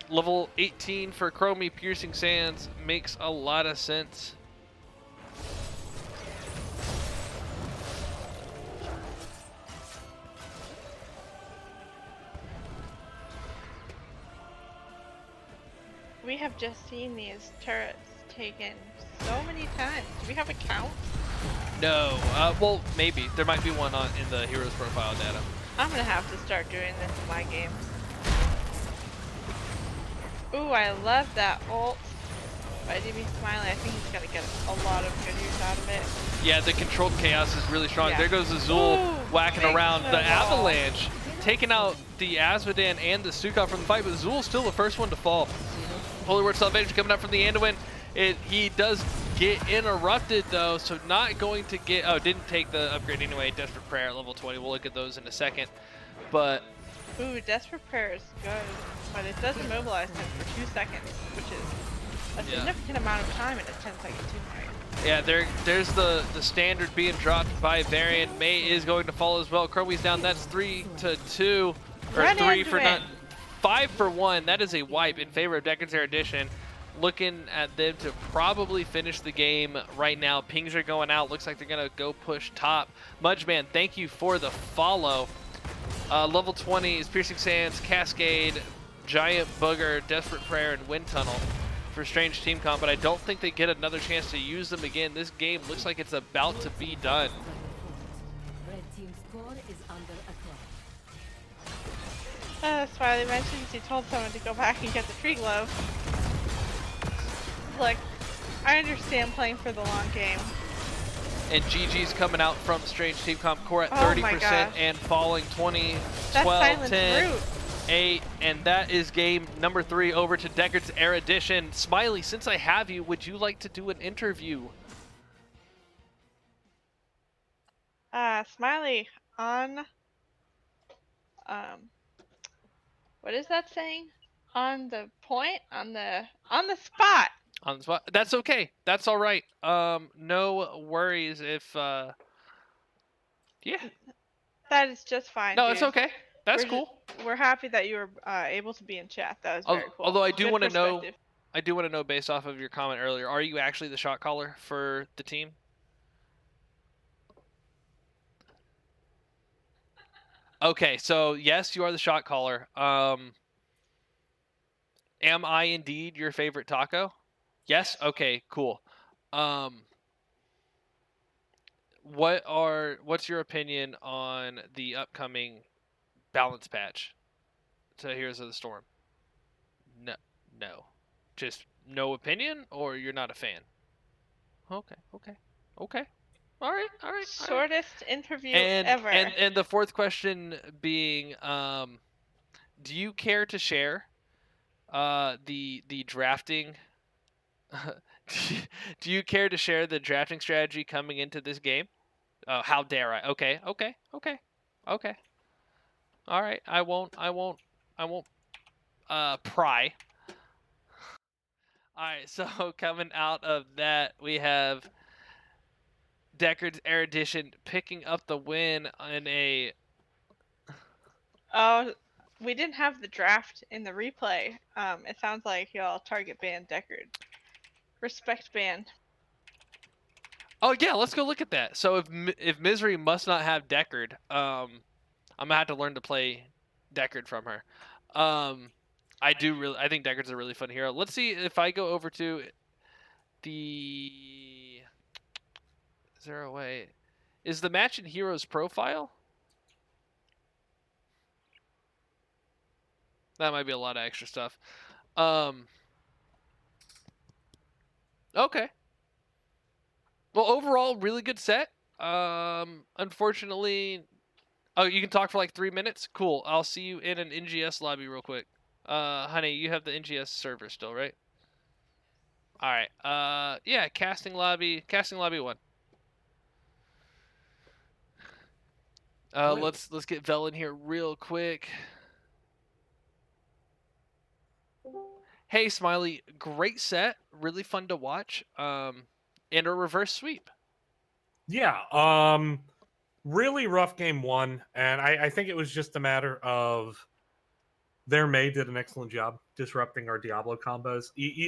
[SPEAKER 4] Level 18 for Chromie, Piercing Sands makes a lot of sense.
[SPEAKER 5] We have just seen these turrets taken so many times. Do we have a count?
[SPEAKER 4] No, well, maybe. There might be one in the Heroes Profile data.
[SPEAKER 5] I'm gonna have to start doing this in my games. Ooh, I love that ult by DB Smiley. I think he's gonna get a lot of good use out of it.
[SPEAKER 4] Yeah, the controlled chaos is really strong.
[SPEAKER 5] Yeah.
[SPEAKER 4] There goes Azul
[SPEAKER 5] Ooh,
[SPEAKER 4] whacking
[SPEAKER 5] thanks
[SPEAKER 4] around.
[SPEAKER 5] for
[SPEAKER 4] The
[SPEAKER 5] the ball.
[SPEAKER 4] Avalanche taking out the Azmodan and the Stukov from the fight, but Azul's still the first one to fall. Holy Word Salvation coming up from the Anduin. He does get interrupted though, so not going to get, oh, didn't take the upgrade anyway. Desperate Prayer at level 20. We'll look at those in a second. But
[SPEAKER 5] ooh, Desperate Prayer is good, but it does immobilize him for 2 seconds, which is a significant amount of time in a 10-second team fight.
[SPEAKER 4] yeah, there's the standard being dropped by Varian. May is going to fall as well. Crowie's down. That's 3-2, or
[SPEAKER 5] Red
[SPEAKER 4] 3 for
[SPEAKER 5] Anduin.
[SPEAKER 4] not 5 for 1. That is a wipe in favor of Deckard's Erudition. Looking at them to probably finish the game right now. Pings are going out. Looks like they're going to go push top. Mudgeman, thank you for the follow. Level 20 is Piercing Sands, Cascade, Giant Booger, Desperate Prayer, and Wind Tunnel for Strange Team Comp, but I don't think they get another chance to use them again. This game looks like it's about to be done.
[SPEAKER 6] Red team's core is under attack.
[SPEAKER 5] Smiley mentions he told someone to go back and get the tree glove. Look, I understand playing for the long game.
[SPEAKER 4] And GG's coming out from Strange Team Comp Core at
[SPEAKER 5] Oh my
[SPEAKER 4] 30%
[SPEAKER 5] gosh.
[SPEAKER 4] and falling 20,
[SPEAKER 5] That's
[SPEAKER 4] 12,
[SPEAKER 5] Silent
[SPEAKER 4] 10,
[SPEAKER 5] Root.
[SPEAKER 4] 8, and that is game number 3 over to Deckard's Erudition. Smiley, since I have you, would you like to do an interview?
[SPEAKER 5] Smiley, on, what is that saying? On the point? On the spot.
[SPEAKER 4] On the spot. That's okay. That's all right. No worries if, yeah.
[SPEAKER 5] That is just fine,
[SPEAKER 4] No,
[SPEAKER 5] dude.
[SPEAKER 4] it's okay. That's
[SPEAKER 5] We're
[SPEAKER 4] cool.
[SPEAKER 5] We're happy that you were able to be in chat. That was very cool.
[SPEAKER 4] Although I do
[SPEAKER 5] Good
[SPEAKER 4] want to know,
[SPEAKER 5] perspective.
[SPEAKER 4] based off of your comment earlier, are you actually the shot caller for the team? Okay, so yes, you are the shot caller. Am I indeed your favorite taco? Yes? Okay, cool. What's your opinion on the upcoming balance patch to Heroes of the Storm? No. Just no opinion, or you're not a fan? Okay. All right.
[SPEAKER 5] Shortest interview
[SPEAKER 4] And,
[SPEAKER 5] ever.
[SPEAKER 4] and the fourth question being, do you care to share the drafting? Do you care to share the drafting strategy coming into this game? How dare I? Okay. All right. I won't pry. All right. So coming out of that, we have Deckard's Erudition picking up the win in a.
[SPEAKER 5] Oh, we didn't have the draft in the replay. It sounds like y'all target banned Deckard. Respect banned.
[SPEAKER 4] Oh yeah, let's go look at that. So if Misery must not have Deckard, I'm gonna have to learn to play Deckard from her. I think Deckard's a really fun hero. Let's see if I go over to the. Is there a way? Is the match in Heroes profile? That might be a lot of extra stuff. Okay. Well, overall, really good set. Unfortunately, oh, you can talk for like 3 minutes? Cool. I'll see you in an NGS lobby real quick. Honey, you have the NGS server still, right? All right. Yeah, casting lobby 1. Let's get Vel in here real quick. Hey, Smiley, great set, really fun to watch. And a reverse sweep.
[SPEAKER 7] Yeah, really rough game 1, and I think it was just a matter of their May did an excellent job disrupting our Diablo combos.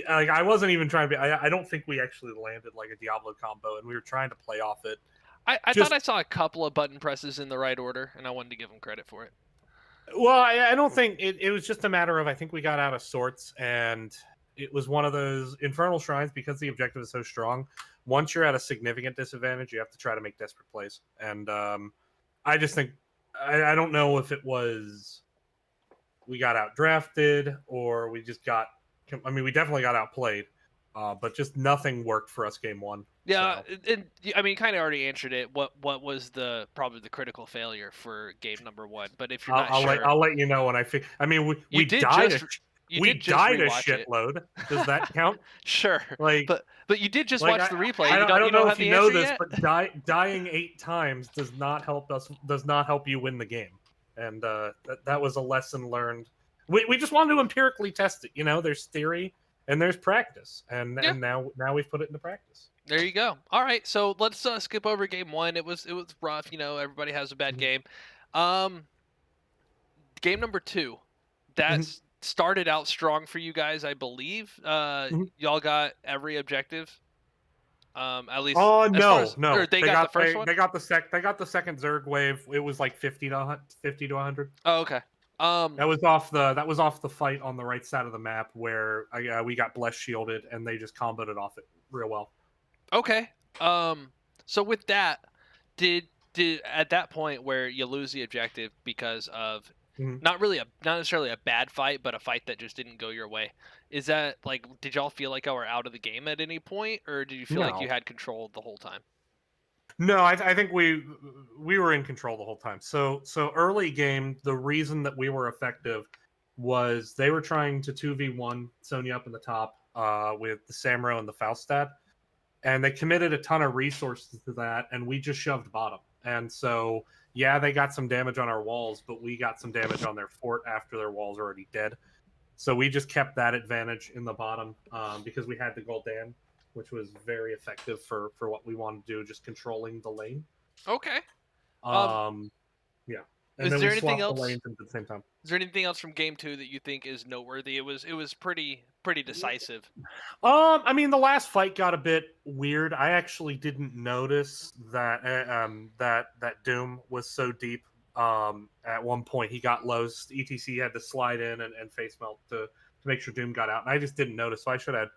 [SPEAKER 7] Like, I wasn't even trying to be. I don't think we actually landed like a Diablo combo, and we were trying to play off it.
[SPEAKER 4] I thought I saw a couple of button presses in the right order, and I wanted to give them credit for it.
[SPEAKER 7] Well, I don't think it was just a matter of I think we got out of sorts, and it was one of those Infernal Shrines because the objective is so strong. Once you're at a significant disadvantage, you have to try to make desperate plays. And I just think I don't know if it was we got outdrafted or we just got. I mean, we definitely got outplayed, but just nothing worked for us game 1.
[SPEAKER 4] Yeah,
[SPEAKER 7] so.
[SPEAKER 4] and I mean, kind of already answered it. What was probably the critical failure for game number 1? But if you're not sure,
[SPEAKER 7] I'll let you know when I think. I mean, we died. We died a shitload. Does that count?
[SPEAKER 4] Sure.
[SPEAKER 7] Like,
[SPEAKER 4] but you did just
[SPEAKER 7] like,
[SPEAKER 4] watch the replay.
[SPEAKER 7] I don't know if you know this,
[SPEAKER 4] yet?
[SPEAKER 7] but dying 8 times does not help us. Does not help you win the game. And that was a lesson learned. We just wanted to empirically test it. You know, there's theory and there's practice, and now we've put it into practice.
[SPEAKER 4] There you go. All right, so let's skip over game 1. It was rough. You know, everybody has a bad game. Game number 2, that's started out strong for you guys, I believe. Y'all got every objective. At least.
[SPEAKER 7] Oh no.
[SPEAKER 4] Or they got the first one.
[SPEAKER 7] They got the second Zerg wave. It was like 50 to 100.
[SPEAKER 4] Oh, okay.
[SPEAKER 7] That was off the fight on the right side of the map where we got blessed shielded and they just comboed it off it real well.
[SPEAKER 4] Okay. So with that, did at that point where you lose the objective because of not necessarily a bad fight, but a fight that just didn't go your way. Is that like, did y'all feel like y'all were out of the game at any point, or did you feel like you had control the whole time?
[SPEAKER 7] No, I think we were in control the whole time. So early game, the reason that we were effective was they were trying to 2v1 Sonya up in the top with the Samro and the Falstad, and they committed a ton of resources to that, and we just shoved bottom. And so, yeah, they got some damage on our walls, but we got some damage on their fort after their walls were already dead. So we just kept that advantage in the bottom because we had the Gul'dan, which was very effective for what we wanted to do, just controlling the lane.
[SPEAKER 4] Okay.
[SPEAKER 7] Yeah. And
[SPEAKER 4] is
[SPEAKER 7] then
[SPEAKER 4] there
[SPEAKER 7] we
[SPEAKER 4] anything
[SPEAKER 7] swapped
[SPEAKER 4] else?
[SPEAKER 7] the lanes at the same time.
[SPEAKER 4] Is there anything else from game 2 that you think is noteworthy? It was pretty decisive.
[SPEAKER 7] I mean, the last fight got a bit weird. I actually didn't notice that that Doom was so deep. At one point, he got low. ETC had to slide in and face melt to make sure Doom got out, and I just didn't notice. So I should have had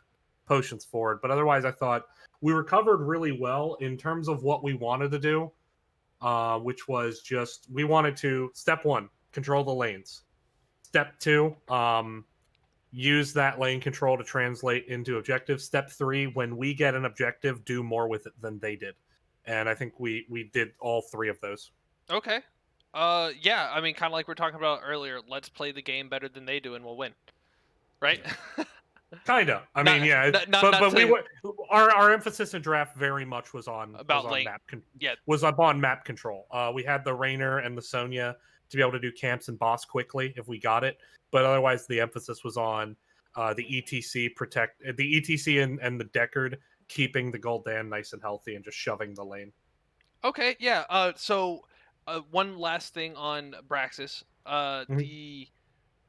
[SPEAKER 7] potions forward. But otherwise, I thought we recovered really well in terms of what we wanted to do, which was just we wanted to step 1, control the lanes. Step 2, use that lane control to translate into objectives. Step 3, when we get an objective, do more with it than they did. And I think we did all 3 of those.
[SPEAKER 4] Okay. Yeah, I mean, kind of like we were talking about earlier, let's play the game better than they do and we'll win. Right?
[SPEAKER 7] Kinda. I mean, yeah. But we were, our emphasis in draft very much was on map control. We had the Raynor and the Sonya to be able to do camps and boss quickly if we got it. But otherwise, the emphasis was on the ETC and the Deckard keeping the Gul'dan nice and healthy and just shoving the lane.
[SPEAKER 4] Okay, yeah. So one last thing on Braxis.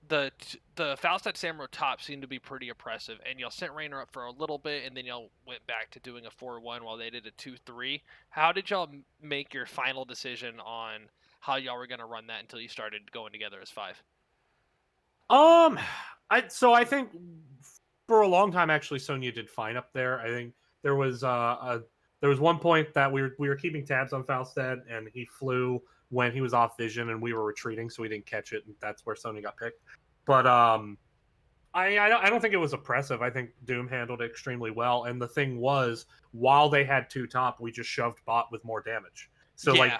[SPEAKER 4] The Falstad Samro top seemed to be pretty oppressive, and y'all sent Raynor up for a little bit, and then y'all went back to doing a 4-1 while they did a 2-3. How did y'all make your final decision on how y'all were going to run that until you started going together as 5?
[SPEAKER 7] I think for a long time, actually, Sonya did fine up there. I think there was one point that we were keeping tabs on Falstad, and he flew when he was off vision, and we were retreating, so we didn't catch it, and that's where Sonya got picked. But I don't think it was oppressive. I think Doom handled it extremely well, and the thing was, while they had 2 top, we just shoved bot with more damage. So like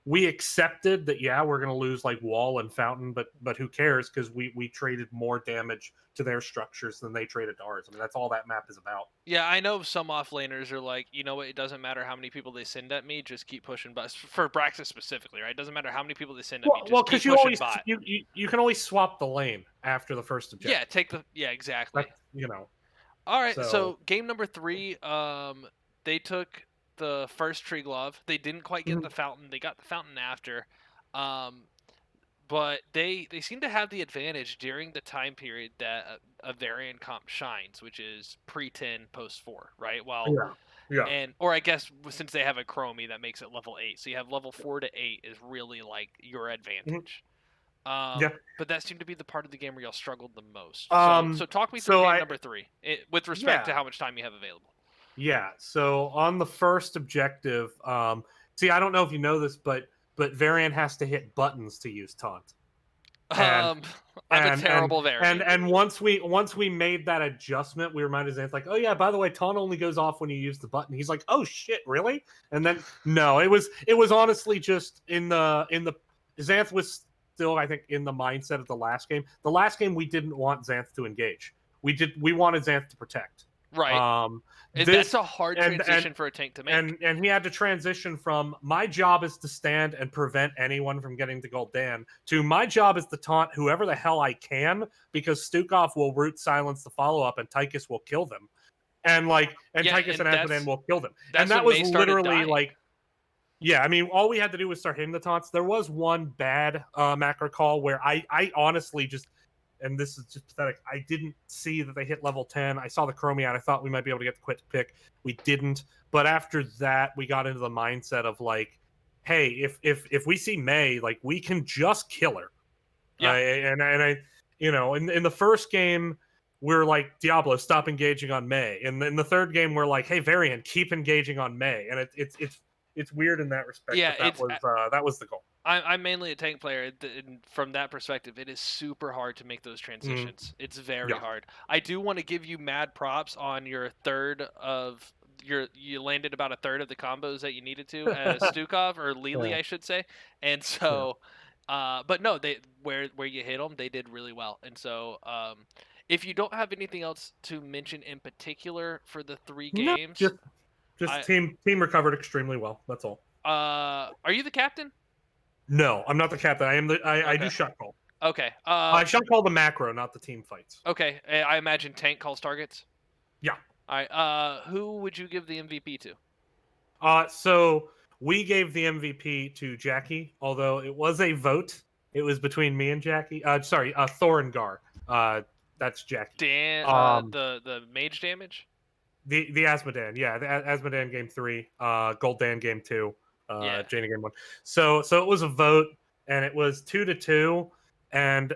[SPEAKER 7] we accepted that, yeah, we're going to lose like wall and fountain, but who cares, because we traded more damage to their structures than they traded to ours. I mean, that's all that map is about.
[SPEAKER 4] Yeah, I know some offlaners are like, you know what, it doesn't matter how many people they send at me, just keep pushing bot. For Braxis specifically, right? It doesn't matter how many people they send at me, just keep pushing bot.
[SPEAKER 7] You can always swap the lane after the first objective.
[SPEAKER 4] Yeah, exactly.
[SPEAKER 7] All
[SPEAKER 4] right, so game number 3, they took the first tree glove. They didn't quite get the fountain. They got the fountain after. But they seem to have the advantage during the time period that a variant comp shines, which is pre-10, post-4, right? Or I guess since they have a Chromie, that makes it level 8. So you have level 4 to 8 is really like your advantage. But that seemed to be the part of the game where y'all struggled the most. So talk me through game number 3 with respect to how much time you have available.
[SPEAKER 7] Yeah, so on the first objective, see, I don't know if you know this, but Varian has to hit buttons to use taunt.
[SPEAKER 4] I'm a terrible Varian.
[SPEAKER 7] And once we made that adjustment, we reminded Xanth, like, oh yeah, by the way, taunt only goes off when you use the button. He's like, oh shit, really? And then no, it was honestly just in the Xanth was still, I think, in the mindset of the last game. The last game we didn't want Xanth to engage. We wanted Xanth to protect.
[SPEAKER 4] Right. That's a hard transition for a tank to make.
[SPEAKER 7] And he had to transition from my job is to stand and prevent anyone from getting to Gul'dan to my job is to taunt whoever the hell I can, because Stukov will root silence the follow-up and Tychus will kill them. Tychus and Asmodan will kill them. And that was literally like, yeah, I mean, all we had to do was start hitting the taunts. There was one bad macro call where I honestly just, and this is just pathetic, I didn't see that they hit level 10. I saw the Chromie out. I thought we might be able to get the quit pick. We didn't. But after that, we got into the mindset of like, hey, if we see Mei, like, we can just kill her. Yeah. In the first game, we're like, Diablo, stop engaging on Mei. And in the third game, we're like, hey, Varian, keep engaging on Mei. And it's weird in that respect.
[SPEAKER 4] Yeah,
[SPEAKER 7] but that was the goal.
[SPEAKER 4] I'm mainly a tank player. And from that perspective, it is super hard to make those transitions. It's very hard. I do want to give you mad props on your you landed about a third of the combos that you needed to as Stukov or Lili, I should say. And so, but no, where you hit them, they did really well. And so, if you don't have anything else to mention in particular for the 3 games,
[SPEAKER 7] just team recovered extremely well. That's all.
[SPEAKER 4] Are you the captain?
[SPEAKER 7] No, I'm not the captain. I do shot call.
[SPEAKER 4] Okay.
[SPEAKER 7] I shot call the macro, not the team fights.
[SPEAKER 4] Okay. I imagine tank calls targets.
[SPEAKER 7] Yeah.
[SPEAKER 4] All right. Who would you give the MVP to?
[SPEAKER 7] So we gave the MVP to Jackie, although it was a vote. It was between me and Jackie. Thor and Gar. That's Jackie.
[SPEAKER 4] The mage damage.
[SPEAKER 7] The Asmodan, yeah, the Asmodan game 3, Gul'dan game 2, Jaina game 1. So it was a vote, and it was 2-2, and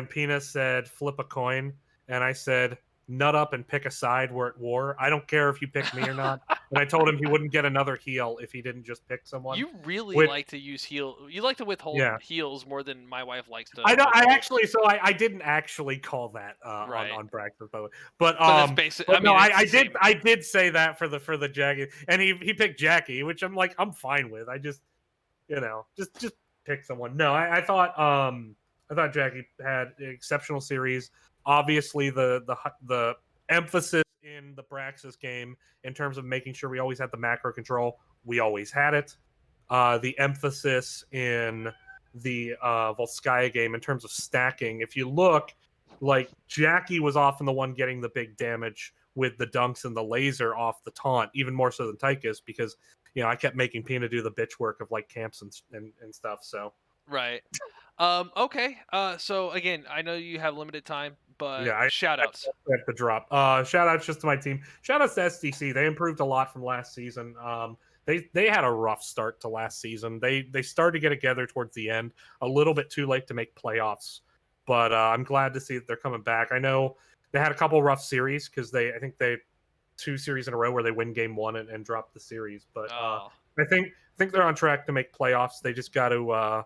[SPEAKER 7] Pina said flip a coin, and I said nut up and pick a side. We're at war. I don't care if you pick me or not. And I told him he wouldn't get another heal if he didn't just pick someone.
[SPEAKER 4] You really like to use heal. You like to withhold heals more than my wife likes to.
[SPEAKER 7] I know. I didn't actually call that on Braxton, by the way. But
[SPEAKER 4] that's basic.
[SPEAKER 7] But I did say that for the Jackie, and he picked Jackie, which I'm like, I'm fine with. I just just pick someone. No, I thought Jackie had an exceptional series. Obviously, the emphasis in the Braxis game in terms of making sure we always had the macro control, we always had it. The emphasis in the Volskaya game in terms of stacking, if you look, like Jackie was often the one getting the big damage with the dunks and the laser off the taunt, even more so than Tychus, because I kept making Pina do the bitch work of like camps and stuff. So
[SPEAKER 4] right. Okay. So again, I know you have limited time, but shout outs.
[SPEAKER 7] I have to drop. Shout outs just to my team. Shout outs to SDC. They improved a lot from last season. They had a rough start to last season. They started to get together towards the end, a little bit too late to make playoffs. But I'm glad to see that they're coming back. I know they had a couple rough series because I think they 2 series in a row where they win game 1 and drop the series. But I think they're on track to make playoffs. They just got to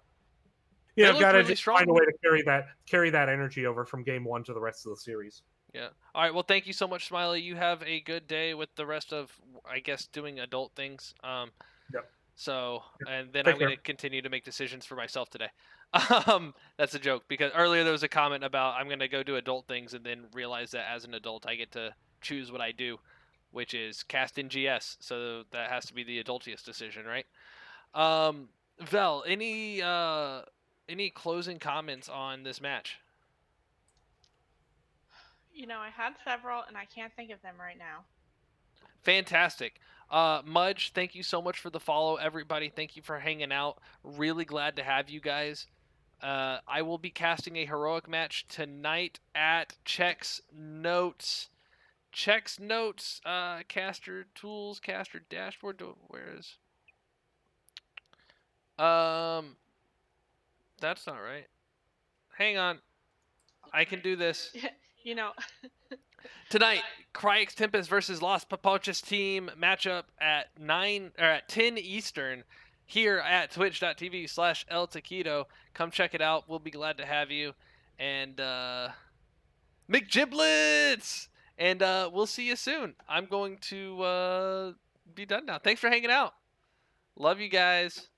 [SPEAKER 7] got to just find a way to carry that energy over from game 1 to the rest of the series.
[SPEAKER 4] Yeah. All right. Well, thank you so much, Smiley. You have a good day with the rest of, I guess, doing adult things.
[SPEAKER 7] Yep.
[SPEAKER 4] So, and then
[SPEAKER 7] Take
[SPEAKER 4] I'm going to
[SPEAKER 7] care.
[SPEAKER 4] continue to make decisions for myself today. That's a joke because earlier there was a comment about I'm going to go do adult things and then realize that as an adult I get to choose what I do, which is cast NGS. So that has to be the adultiest decision, right? Vel, any closing comments on this match?
[SPEAKER 5] I had several, and I can't think of them right now.
[SPEAKER 4] Fantastic. Mudge, thank you so much for the follow. Everybody, thank you for hanging out. Really glad to have you guys. I will be casting a heroic match tonight at Check's Notes. Check's Notes, caster tools, caster dashboard. Where is? That's not right. Hang on. I can do this. Tonight, Cryx Tempest versus Los Papochas team matchup at 10 Eastern here at twitch.tv/El Taquito. Come check it out. We'll be glad to have you. And McGiblets! And we'll see you soon. I'm going to be done now. Thanks for hanging out. Love you guys.